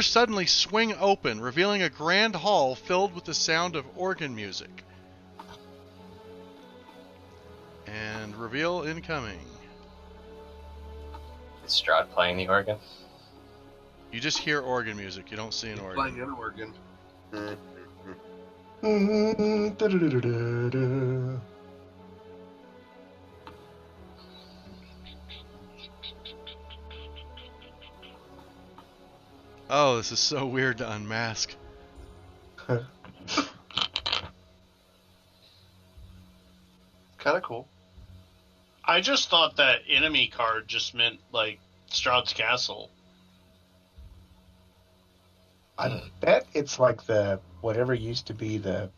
suddenly swing open, revealing a grand hall filled with the sound of organ music. And reveal incoming. Is Strahd playing the organ? You just hear organ music. You don't see an Playing organ. an organ. Da-da-da-da-da. Oh, this is so weird to unmask. Kind of cool. I just thought that enemy card just meant, like, Strahd's castle. I bet it's like the whatever used to be the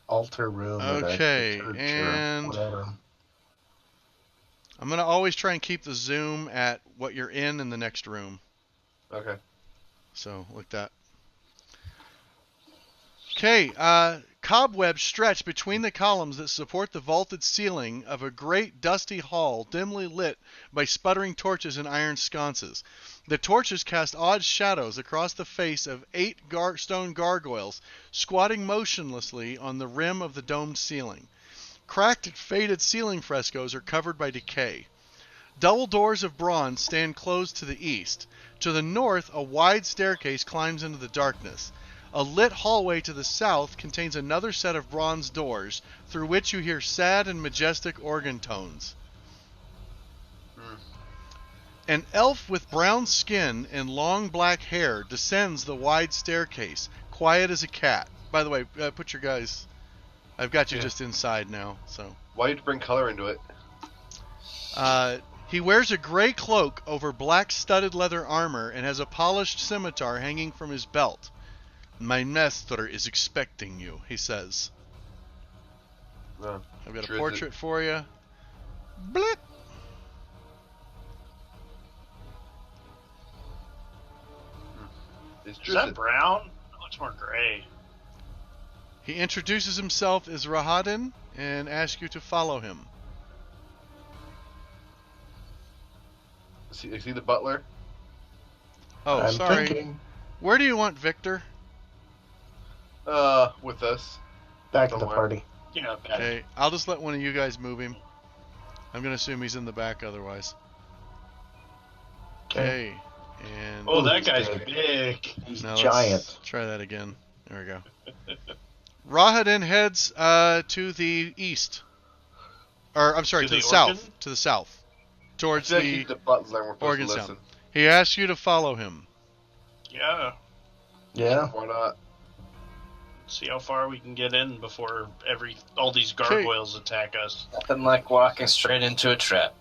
altar room. Okay, or the church and or whatever. I'm going to always try and keep the zoom at what you're in the next room. Okay. So, like that. Okay, cobwebs stretch between the columns that support the vaulted ceiling of a great dusty hall dimly lit by sputtering torches and iron sconces. The torches cast odd shadows across the face of 8 stone gargoyles squatting motionlessly on the rim of the domed ceiling. Cracked and faded ceiling frescoes are covered by decay. Double doors of bronze stand closed to the east. To the north, a wide staircase climbs into the darkness. A lit hallway to the south contains another set of bronze doors, through which you hear sad and majestic organ tones. An elf with brown skin and long black hair descends the wide staircase, quiet as a cat. By the way, put your guys... I've got you just inside now, so... Why did you bring color into it? He wears a gray cloak over black studded leather armor and has a polished scimitar hanging from his belt. "My master is expecting you," he says. No. I've got Sure a is portrait for you. Blit! It's Is that brown? It looks more gray. He introduces himself as Rahadin and asks you to follow him. Is he the butler? Oh, I'm sorry. thinking Where do you want Victor? With us. back to the Somewhere. party. Yeah, bad. Okay, I'll just let one of you guys move him. I'm going to assume he's in the back otherwise. Okay, and... Oh, that guy's big. big. He's now giant. let's try that again. There we go. Rahadin heads to the east. Or, I'm sorry, To to the the south. organ? To the south. Towards I feel like the he's the butler and we're supposed organ to sound. listen. He asks you to follow him. Yeah. Yeah. Why not? See how far we can get in before all these gargoyles attack us. Nothing like walking straight into a trap.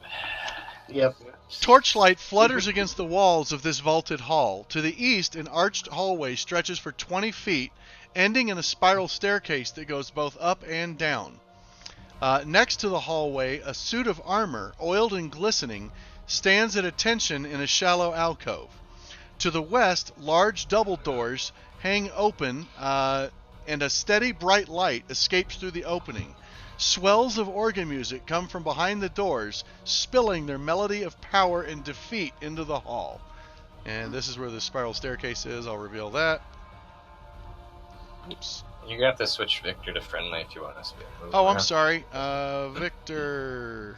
Yep. Torchlight flutters against the walls of this vaulted hall. To the east, an arched hallway stretches for 20 feet, ending in a spiral staircase that goes both up and down. Next to the hallway, a suit of armor, oiled and glistening, stands at attention in a shallow alcove. To the west, large double doors hang open, and a steady bright light escapes through the opening. Swells of organ music come from behind the doors, spilling their melody of power and defeat into the hall. And this is where the spiral staircase is. I'll reveal that. Oops. You got to switch Victor to friendly if you want us to be moving Oh, I'm around. sorry. Victor.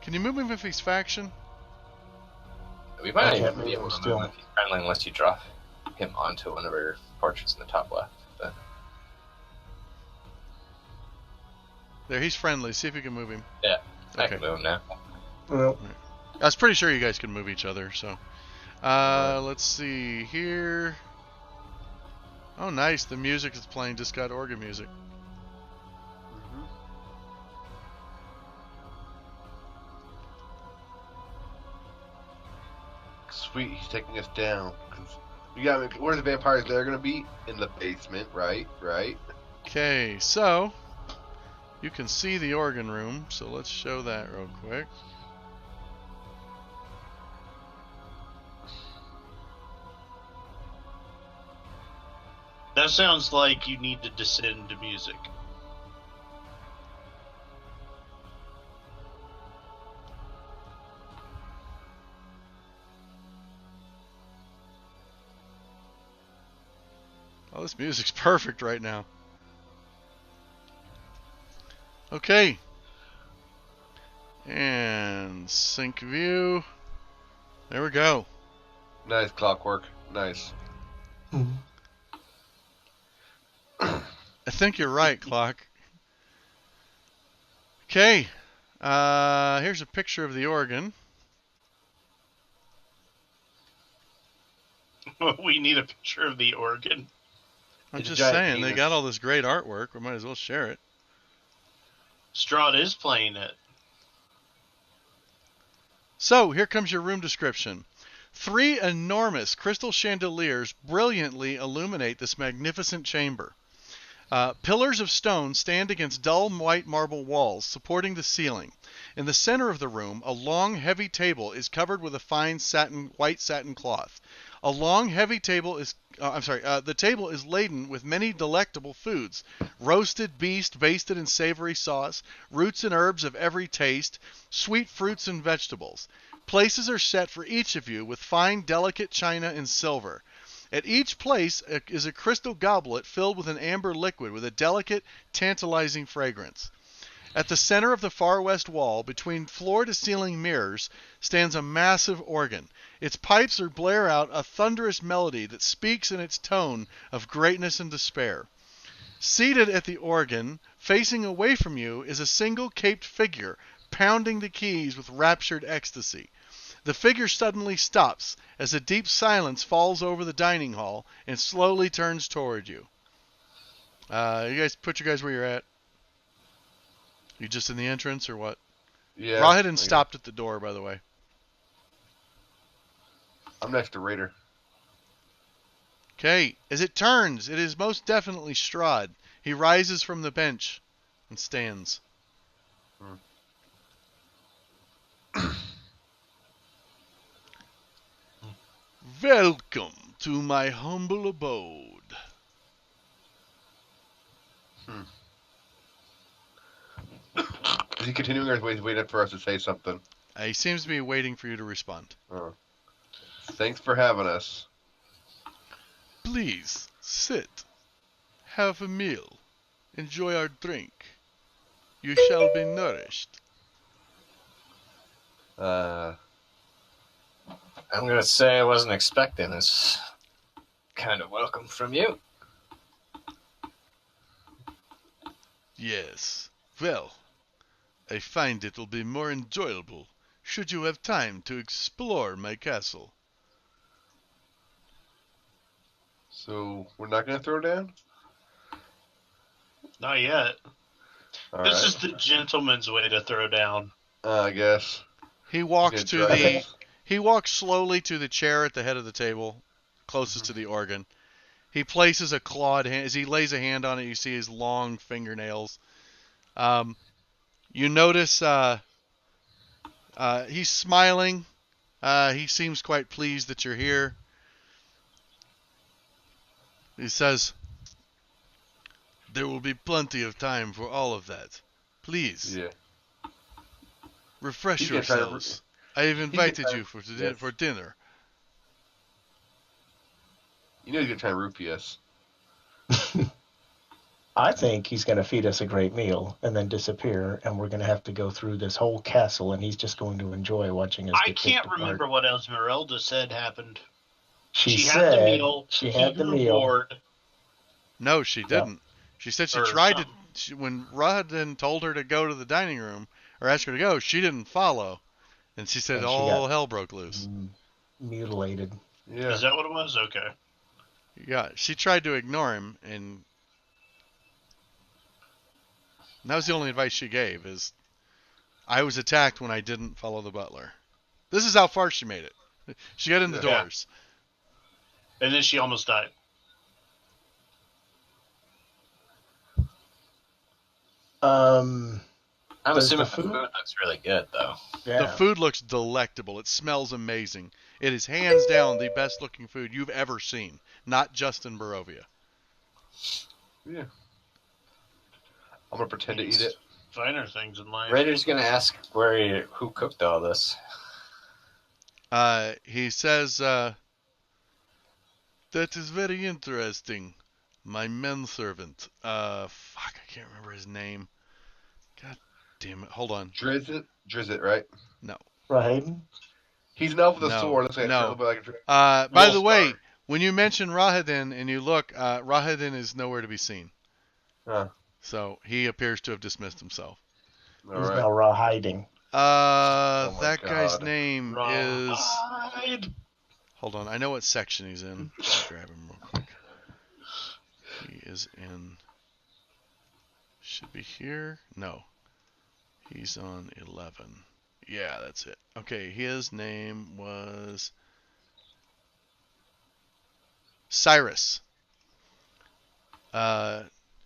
Can you move him if he's faction? We might I not can't even be move able him to still. move if he's friendly unless you draw. him onto one of her portraits in the top left. But There, he's friendly. See if you can move him. yeah, I Okay. can move him now. Well, I was pretty sure you guys can move each other, so. Let's see here. Oh, nice. The music is playing. Just got organ music. Sweet, he's taking us down. You got where the vampires they're gonna be? In the basement, right? Right. Okay, so you can see the organ room, so let's show that real quick. That sounds like you need to descend to music. Oh, this music's perfect right now. Okay. And sync view. There we go. Nice clockwork. Nice. I think you're right, Clock. Okay. Here's a picture of the organ. We need a picture of the organ. I'm It's a just giant saying, they penis. got all this great artwork. We might as well share it. Strahd is playing it. So, here comes your room description. 3 enormous crystal chandeliers brilliantly illuminate this magnificent chamber. Pillars of stone stand against dull white marble walls, supporting the ceiling. In the center of the room, a long, heavy table is covered with a fine white satin cloth. A long, heavy table is, the table is laden with many delectable foods: roasted beast basted in savory sauce, roots and herbs of every taste, sweet fruits and vegetables. Places are set for each of you with fine, delicate china and silver. At each place is a crystal goblet filled with an amber liquid with a delicate, tantalizing fragrance. At the center of the far west wall, between floor-to-ceiling mirrors, stands a massive organ. Its pipes blare out a thunderous melody that speaks in its tone of greatness and despair. Seated at the organ, facing away from you, is a single caped figure, pounding the keys with raptured ecstasy. The figure suddenly stops as a deep silence falls over the dining hall and slowly turns toward you. You guys, put you guys where you're at. You just in the entrance or what? Yeah. Rawhidden stopped at the door, by the way. I'm next to Raider. Okay, as it turns, it is most definitely Strahd. He rises from the bench and stands. Welcome to my humble abode. Is he continuing or is he waiting for us to say something? He seems to be waiting for you to respond. Oh. Thanks for having us. Please, sit. Have a meal. Enjoy our drink. You shall be nourished. I'm gonna say I wasn't expecting this kind of welcome from you. Yes. Well, I find it will be more enjoyable should you have time to explore my castle. So we're not gonna throw down? Not yet. All This right. is the gentleman's way to throw down. I guess. He walks Good to try. the he walks slowly to the chair at the head of the table, closest to the organ. He places a clawed hand. As he lays a hand on it, you see his long fingernails. You notice he's smiling. He seems quite pleased that you're here. He says, "There will be plenty of time for all of that. Please, Yeah. refresh He can try to- yourselves. I have can invited try- you for yes. for dinner." You know he's gonna try and roofie us. I think he's going to feed us a great meal and then disappear, and we're going to have to go through this whole castle, and he's just going to enjoy watching us. I get can't picked apart. remember what Esmeralda said happened. She had the said meal. she he had the grew meal. bored, No, she didn't. She said she or tried to. something. When Rahadin told her to go to the dining room or asked her to go, she didn't follow, and she said And she all got hell broke loose. mutilated. Yeah. Is that what it was? Okay. Yeah, she tried to ignore him, and that was the only advice she gave. Is I was attacked when I didn't follow the butler. This is how far she made it. She got in the Yeah. doors. And then she almost died. Um, I'm Does assuming the the food- food looks really good, though. yeah. The food looks delectable. It smells amazing. It is hands down the best looking food you've ever seen, not just in Barovia. Yeah. I'm gonna pretend to eat it. Finer things in life. Raider's gonna ask who cooked all this. He says, that is very interesting. My manservant. Fuck, I can't remember his name. God damn it. Hold on. Drizzt, right? No. Right. He's an elf with a No, sword. Looks like no. a little bit like a dragon. By the Wolfstar. way, when you mention Rahadin and you look, Rahadin is nowhere to be seen. Huh. So he appears to have dismissed himself. All He's right. now raw hiding. my That guy's God. name is. Ride. Hold on, I know what section he's in. Let's grab him real quick. He is in. Should be here. No, he's on 11. Yeah, that's it. Okay, his name was Cyrus.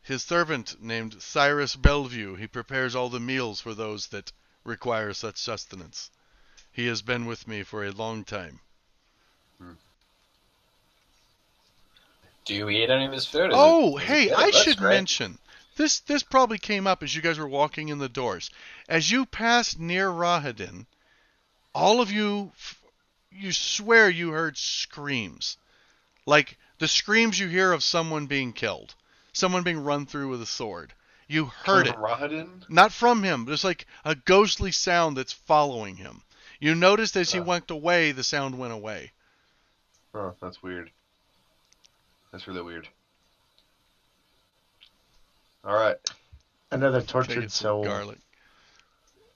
His servant named Cyrus Bellevue. He prepares all the meals for those that require such sustenance. He has been with me for a long time. Do you eat any of his food? Oh, Is it hey, good? It I looks should great. mention this. This probably came up as you guys were walking in the doors. As you passed near Rahadin, all of you, you swear you heard screams, like the screams you hear of someone being killed, someone being run through with a sword. You heard it, From Rahadin? not from him. There's like a ghostly sound that's following him. You noticed as he went away, the sound went away. Oh, that's weird. That's really weird. All right. Another Take tortured it some soul. garlic.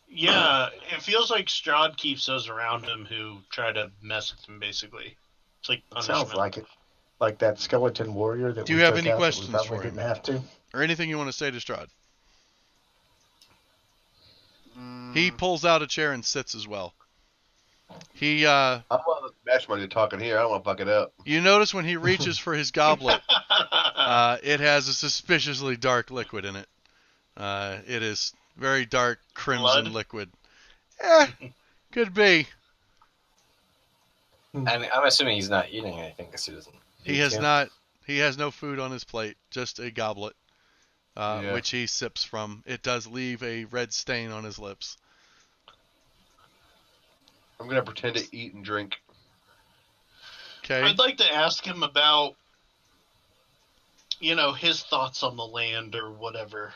Yeah, it feels like Strahd keeps those around him who try to mess with him, basically. It's like punishment. Sounds like it. Like that skeleton warrior that Do we you have took any out questions that we for probably him? didn't have to. Or anything you want to say to Strahd? He pulls out a chair and sits as well. He, I'm on the match money talking here. I don't want to fuck it up. you notice when he reaches for his goblet, it has a suspiciously dark liquid in it. It is very dark crimson Blood? liquid. Could be. And I'm assuming he's not eating anything because he doesn't. He eat has too. not. He has no food on his plate, just a goblet, Yeah. which he sips from. It does leave a red stain on his lips. I'm gonna pretend to eat and drink. Okay. I'd like to ask him about, his thoughts on the land or whatever.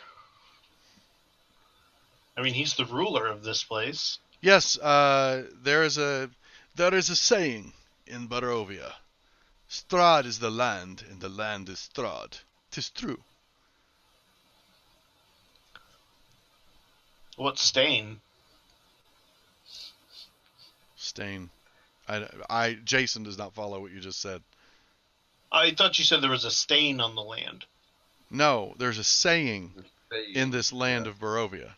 I mean, he's the ruler of this place. Yes. There is a saying in Barovia. Strahd is the land, and the land is Strahd. 'Tis true. What's Stain? Stain. Jason does not follow what you just said. I thought you said there was a stain on the land. No, there's a saying in this land of Barovia that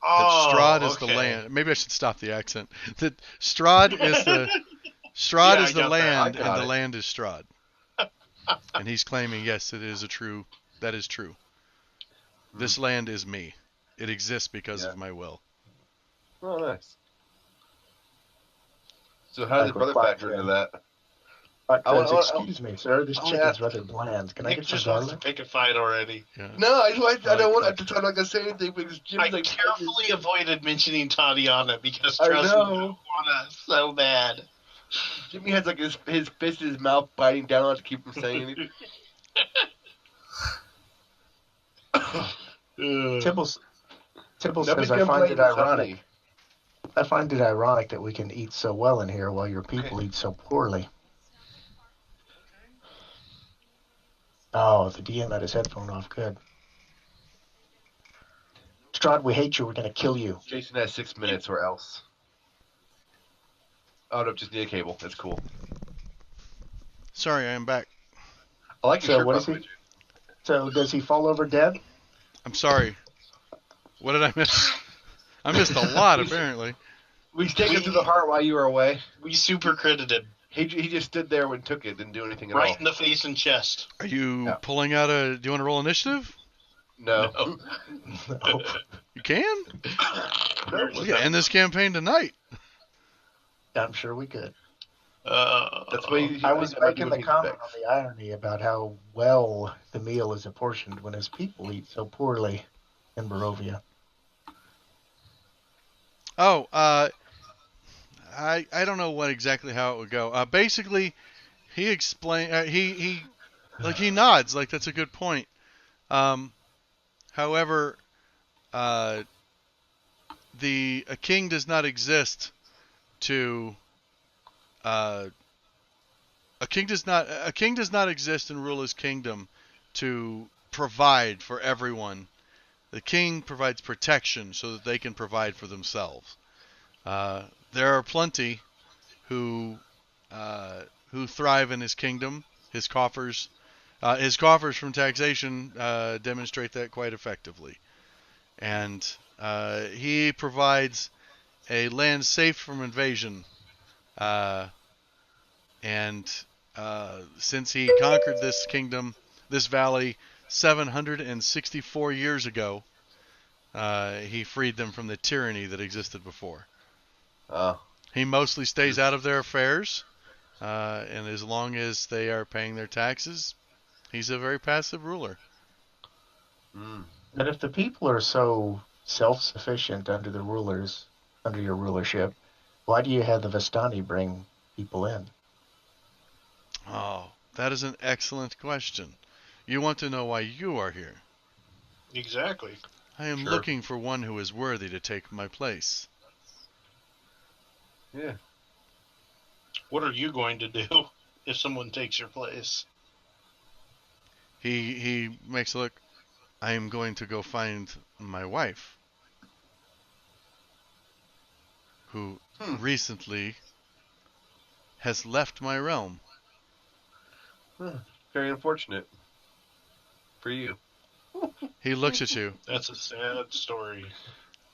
Oh, Strahd is the okay. land. Maybe I should stop the accent. That Strahd is the Yeah, I is the got that. land, I and got the it. land is Strahd. And he's claiming, yes, that is true. This land is me. It exists because Yeah. of my will. Oh, nice. So how does Like the brother with factor into that? But I wanna- excuse me, sir. This I wanna chicken's ask- rather bland. Can I Nick get some just wants to garlic? pick a fight already. Yeah. No, I don't want Like- to try not to say anything because Jim's I like carefully avoided mentioning Tatiana because I trust me, I know. wanna so bad. Jimmy has like his fist in his mouth, biting down on it to keep from saying anything. Tibble Nobody says, I can find blame it ironic. somebody. I find it ironic that we can eat so well in here while your people eat so poorly. Oh, the DM had his headphone off. Good. Strahd, we hate you. We're gonna kill you. Jason has 6 minutes or else. Oh no, just need a cable. That's cool. Sorry, I am back. I like your So shirt, what by is the way, he? Jason. So does he fall over dead? I'm sorry. What did I miss? I missed a lot, apparently. We stayed him through the heart while you were away. We super credited He just stood there and took it, didn't do anything at right all. in the face and chest. Are you Yeah. pulling out a... Do you want to roll initiative? No. No. You can? No. We can end this campaign tonight. I'm sure we could. That's why I was making the comment on the irony about how well the meal is apportioned when his people eat so poorly in Barovia. Oh, I don't know what exactly how it would go. Basically, he explained... he nods, like that's a good point. However, a king does not exist to... a king does not exist and rule his kingdom to provide for everyone. The king provides protection so that they can provide for themselves. There are plenty who thrive in his kingdom. His coffers from taxation demonstrate that quite effectively, and he provides a land safe from invasion. And since he conquered this kingdom, this valley, 764 years ago, he freed them from the tyranny that existed before. He mostly stays out of their affairs, and as long as they are paying their taxes, he's a very passive ruler. But if the people are so self-sufficient under your rulership, why do you have the Vistani bring people in? Oh, that is an excellent question. You want to know why you are here? Exactly. I am Sure. looking for one who is worthy to take my place. Yeah. What are you going to do if someone takes your place? He makes a look. I am going to go find my wife, who recently has left my realm. Very unfortunate for you. He looks at you. That's a sad story.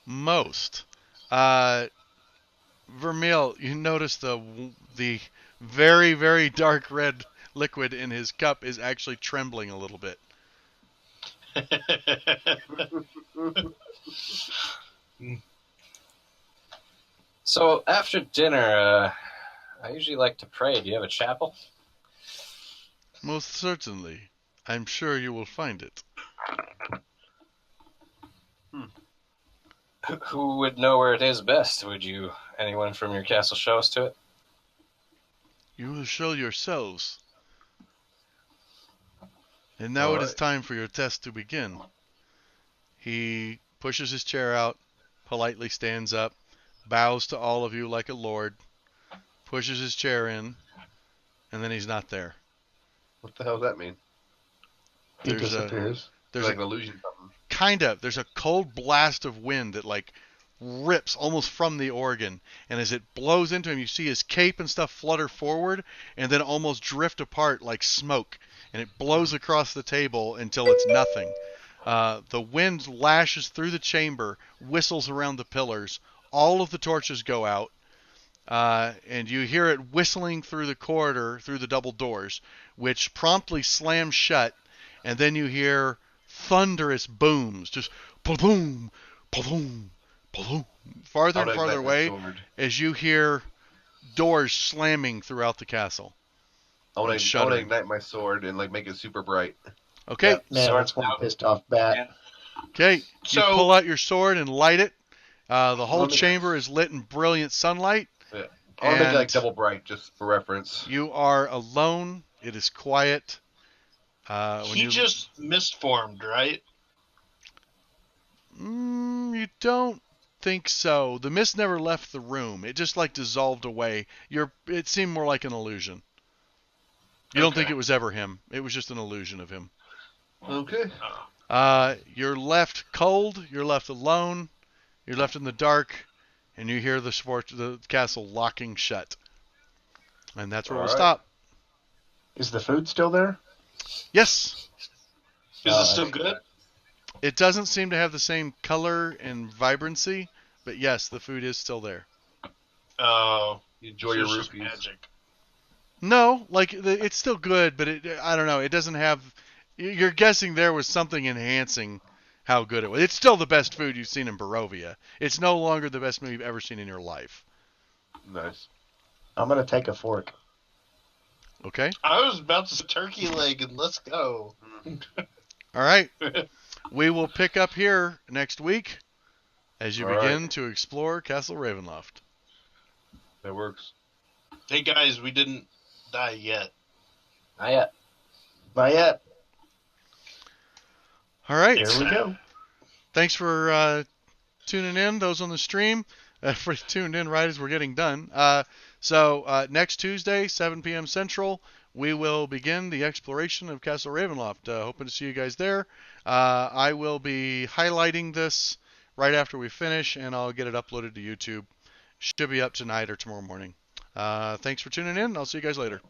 Most. Vermeil, you notice the very, very dark red liquid in his cup is actually trembling a little bit. So after dinner, I usually like to pray. Do you have a chapel? Most certainly. I'm sure you will find it. Who would know where it is best? Anyone from your castle show us to it? You will show yourselves. And now it is time for your test to begin. He pushes his chair out, politely stands up, bows to all of you like a lord, pushes his chair in, and then he's not there. What the hell does that mean? He disappears. There's like a an illusion something. there's a cold blast of wind that like rips almost from the organ, and as it blows into him, you see his cape and stuff flutter forward and then almost drift apart like smoke, and it blows across the table until it's nothing. The wind lashes through the chamber, whistles around the pillars. All of the torches go out, and you hear it whistling through the corridor, through the double doors, which promptly slam shut, and then you hear thunderous booms, just boom, boom, boom, farther and farther away, as you hear doors slamming throughout the castle. I want to ignite my sword and like make it super bright. Okay. Yeah, man, that's one pissed off bat. Okay. So- you pull out your sword and light it. The whole chamber is lit in brilliant sunlight. Yeah. I want to make it And like double bright, just for reference. You are alone. It is quiet. He just misformed, right? You don't think so. The mist never left the room. It just like dissolved away. It seemed more like an illusion. You don't think Okay. it was ever him. It was just an illusion of him. Okay. You're left cold. You're left alone. You're left in the dark, and you hear the castle locking shut. And that's where All we'll right. stop. Is the food still there? Yes, Is Oh, it still good? it doesn't seem to have the same color and vibrancy, but yes, the food is still there. Oh, You enjoy your it's just roofies. magic. No, like it's still good, but I don't know. It doesn't have. You're guessing there was something enhancing how good it was. It's still the best food you've seen in Barovia. It's no longer the best food you've ever seen in your life. Nice. I'm gonna take a fork. Okay. I was about to say turkey leg and let's go. All right. We will pick up here next week as you All begin right. to explore Castle Ravenloft. That works. Hey guys, we didn't die yet. Not yet. Not yet. All right. Here we go. Thanks for tuning in, those on the stream. For tuned in right as we're getting done. So next Tuesday, 7 p.m. Central, we will begin the exploration of Castle Ravenloft. Hoping to see you guys there. I will be highlighting this right after we finish, and I'll get it uploaded to YouTube. Should be up tonight or tomorrow morning. Thanks for tuning in. I'll see you guys later.